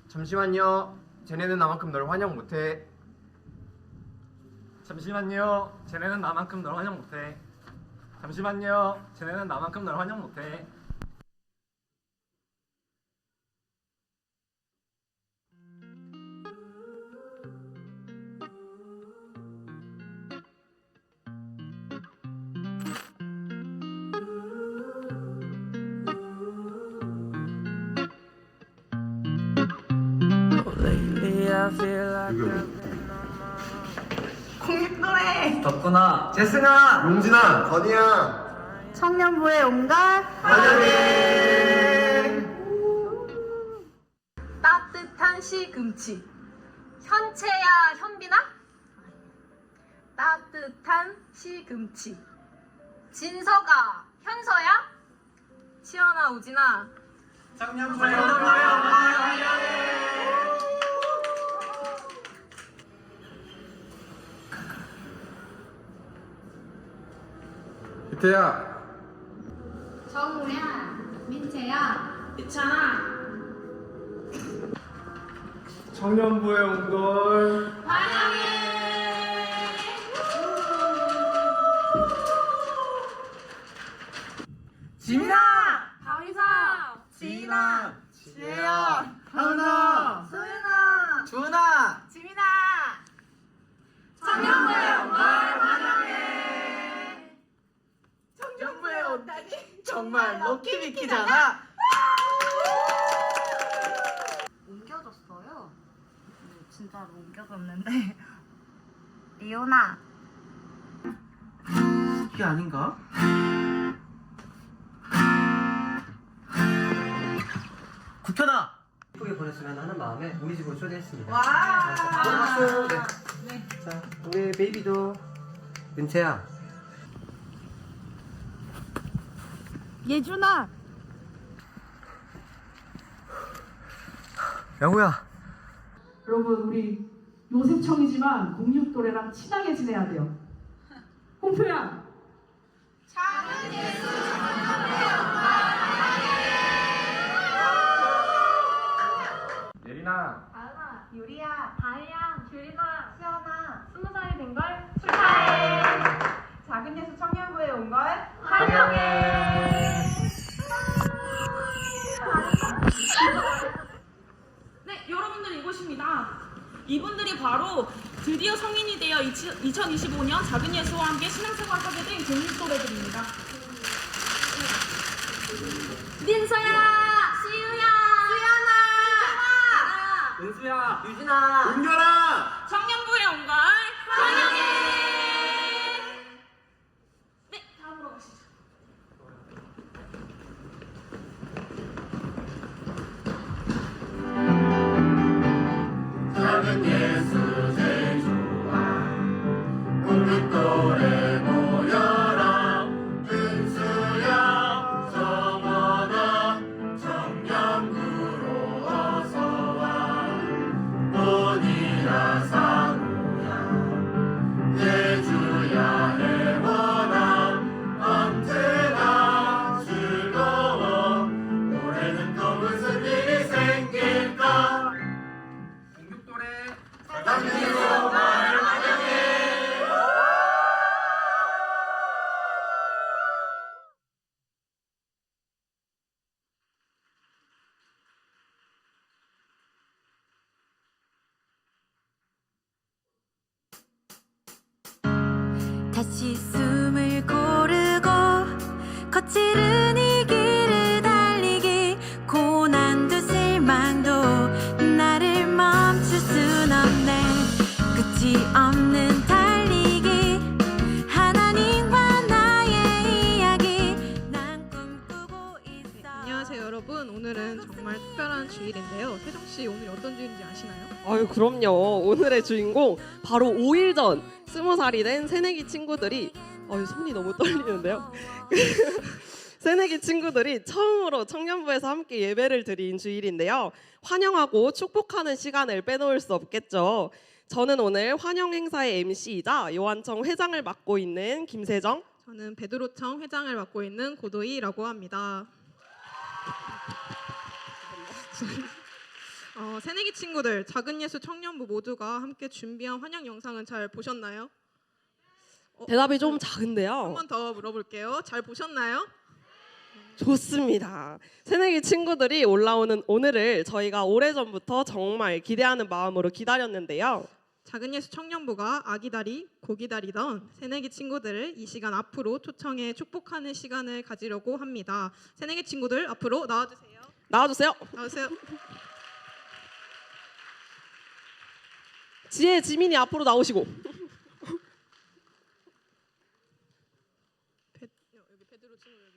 잠시만요. 쟤네는 나만큼 널 환영 못해. 잠시만요. 쟤네는 나만큼 널 환영 못해. 잠시만요. 쟤네는 나만큼 널 환영 못해. 국립노래 덕구나, 재승아, 용진아, 건이야. 청년부의 온걸 환영해. 따뜻한 시금치 현채야 현빈아 따뜻한 시금치 진서가 현서야 치연아 우진아 청년부의 환영해. 희태야. 정우야 민채야 유찬아 청년부에 온 걸 환영해 지민아, 강희사 지인아, 지혜야, 하은아, 소윤아 주은아. 지민아 청년부에 온걸 환영해 청년부에 온다니 정말 럭키비키잖아. 옮겨졌어요. 진짜로 옮겨졌는데 리오나 이게 아닌가? 국현아. 예쁘게 보냈으면 하는 마음에 우리 집으로 초대했습니다. 와 박수. 네. 자, 우리 베이비도 은채야. 예준아 영우야. 여러분, 우리 요셉청이지만 공육도래랑 친하게 지내야 돼요. 홍표야. 작은 예수 예린아. 다은아 유리야 다혜양 규리나 수연아 20살이 된 걸 축하해 작은 예수 청년부에 온 걸 환영해 네 여러분들 이곳입니다. 이어 2025년 작은 예수와 함께 신앙생활 하게 된 공립도래들입니다. 민서야, 시우야, 수연아, 은수야, 유진아. 은결아. 청년부에 온 걸 환영해. 네, 다음으로 가시죠. 작은 예수 제일 좋아 공립 또래 모여라 은수야 정원아 청년부로 어서와 본이라 상우야 예주야 애원아 언제나 즐거워 올해는 또 무슨 일이 생길까 공육도래 다시 숨을 고르고 거칠은 이 길을 달리기 고난도 실망도 나를 멈출 순 없네 끝이 없는 달리기 하나님과 나의 이야기 난 꿈꾸고 있어. 안녕하세요 여러분. 오늘은 정말 특별한 주일인데요. 세정씨 오늘 어떤 주일인지 아시나요? 아유 그럼요. 오늘의 주인공 바로 5일 전 20살이 된 새내기 친구들이 손이 너무 떨리는데요. 새내기 친구들이 처음으로 청년부에서 함께 예배를 드린 주일인데요. 환영하고 축복하는 시간을 빼놓을 수 없겠죠. 저는 오늘 환영 행사의 MC이자 요한청 회장을 맡고 있는 김세정. 저는 베드로청 회장을 맡고 있는 고도희라고 합니다. 새내기 친구들, 작은 예수 청년부 모두가 함께 준비한 환영 영상은 잘 보셨나요? 대답이 좀 작은데요. 한 번 더 물어볼게요. 잘 보셨나요? 좋습니다. 새내기 친구들이 올라오는 오늘을 저희가 오래전부터 정말 기대하는 마음으로 기다렸는데요. 작은 예수 청년부가 아기다리, 고기다리던 새내기 친구들을 이 시간 앞으로 초청해 축복하는 시간을 가지려고 합니다. 새내기 친구들 앞으로 나와주세요. 나와주세요. 나와주세요. 지혜, 지민이 앞으로 나오시고. 여기 베드로 친구 여기.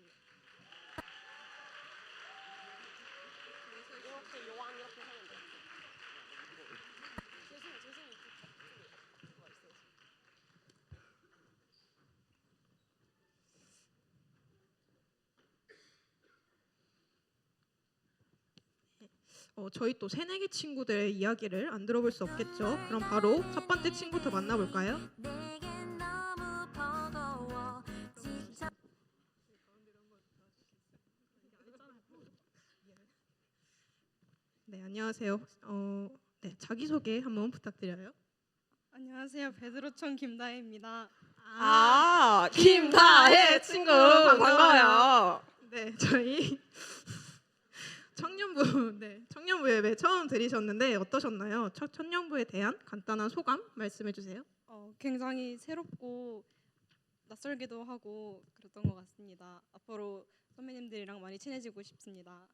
저희 또 새내기 친구들의 이야기를 안 들어볼 수 없겠죠. 그럼 바로 첫 번째 친구부터 만나볼까요? 네, 안녕하세요. 네, 자기소개 한번 부탁드려요. 안녕하세요. 베드로청 김다혜입니다. 김다혜 친구 반가워요. 네, 저희 청년부 예배 처음 들으셨는데 어떠셨나요? 청년부에 대한 간단한 소감 말씀해 주세요. 굉장히 새롭고 낯설기도 하고 그랬던 것 같습니다. 앞으로 선배님들이랑 많이 친해지고 싶습니다.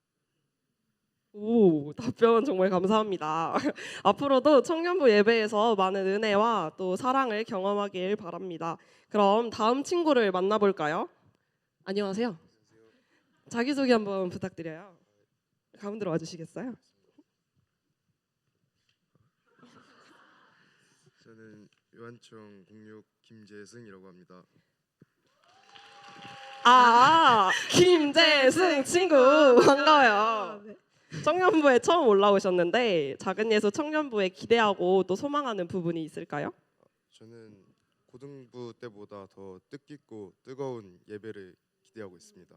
오, 답변 정말 감사합니다. 앞으로도 청년부 예배에서 많은 은혜와 또 사랑을 경험하길 바랍니다. 그럼 다음 친구를 만나볼까요? 안녕하세요. 자기소개 한번 부탁드려요. 가운데로 와주시겠어요? 저는 요한청 공육 김재승이라고 합니다. 김재승 친구 반가워요. 네. 청년부에 처음 올라오셨는데 작은 예수 청년부에 기대하고 또 소망하는 부분이 있을까요? 저는 고등부 때보다 더 뜻깊고 뜨거운 예배를 기대하고 있습니다.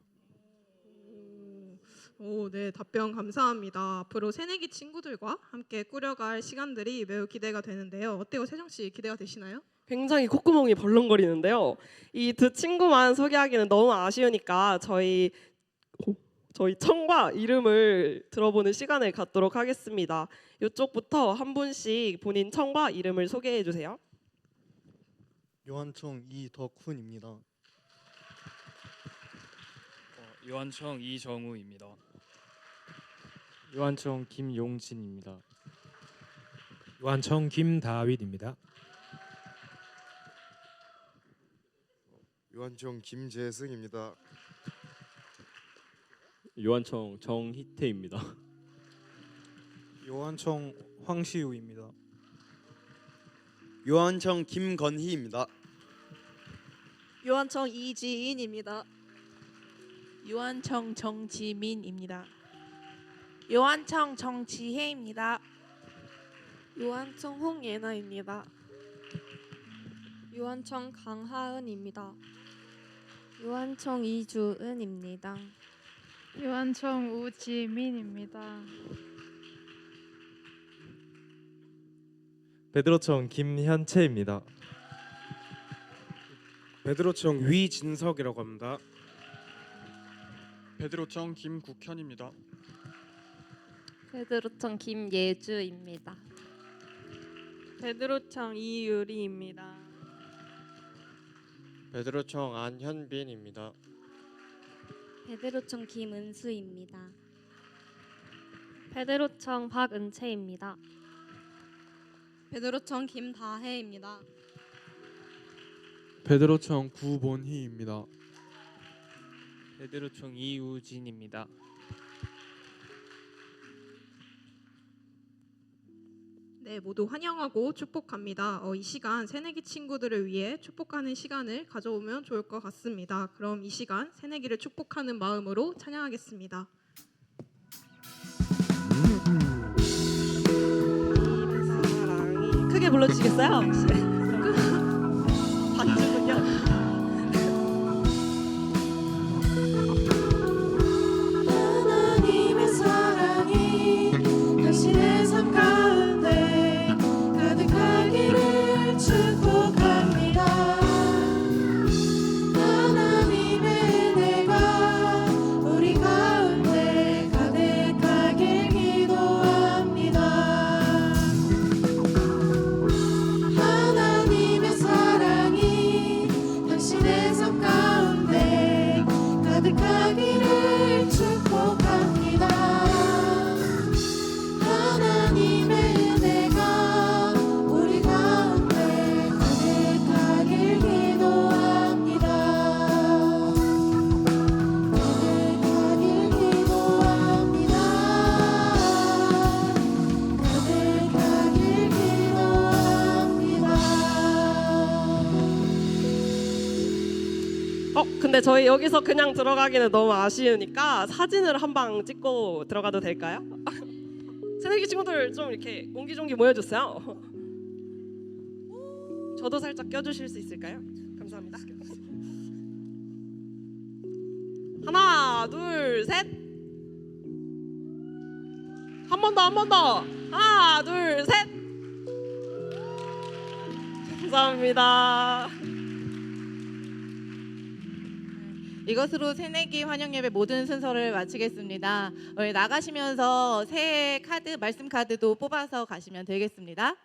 네, 답변 감사합니다. 앞으로 새내기 친구들과 함께 꾸려갈 시간들이 매우 기대가 되는데요. 어때요, 세정 씨? 기대가 되시나요? 굉장히 콧구멍이 벌렁거리는데요. 이 두 친구만 소개하기는 너무 아쉬우니까 저희 청과 이름을 들어보는 시간을 갖도록 하겠습니다. 이쪽부터 한 분씩 본인 청과 이름을 소개해 주세요. 요한청 이덕훈입니다. 요한청 이정우입니다. 요한청 김용진입니다. 요한청 김다윗입니다. 요한청 김재승입니다. 요한청 정희태입니다. 요한청 황시우입니다. 요한청 김건희입니다. 요한청 이지인입니다. 요한청 정지민입니다. 요한청 정지혜입니다. 요한청 홍예나입니다. 요한청 강하은입니다. 요한청 이주은입니다. 요한청 우지민입니다. 베드로청 김현채입니다. 베드로청 위진석이라고 합니다. 베드로청 김국현입니다. 베드로청 김예주입니다. 베드로청 이유리입니다. 베드로청 안현빈입니다. 베드로청 김은수입니다. 베드로청 박은채입니다. 베드로청 김다혜입니다. 베드로청 구본희입니다. 베드로청 이우진입니다. 네, 모두 환영하고 축복합니다. 이 시간 새내기 친구들을 위해 축복하는 시간을 가져오면 좋을 것 같습니다. 그럼 이 시간 새내기를 축복하는 마음으로 찬양하겠습니다. 크게 불러주시겠어요? 반주군요. 하나님의 사랑이 당신의 삶 가운데 가득하기를 축복합니다. 하나님의 은혜가 우리 가운데 가득하길 기도합니다. 하나님의 사랑이 당신의 삶 가운데 가득하기를 축복합니다. 하나님의 은혜가 우리 가운데 가득하길 기도합니다. 가득하길 기도합니다. 가득하길 기도합니다. 근데 저희 여기서 그냥 들어가기는 너무 아쉬우니까 사진을 한 방 찍고 들어가도 될까요? 새내기 친구들 좀 이렇게 옹기종기 모여주세요. 저도 살짝 껴주실 수 있을까요? 감사합니다. 하나, 둘, 셋. 한 번 더, 한 번 더. 하나, 둘, 셋. 감사합니다. 이것으로 새내기 환영 예배 모든 순서를 마치겠습니다. 나가시면서 새해 카드, 말씀 카드도 뽑아서 가시면 되겠습니다.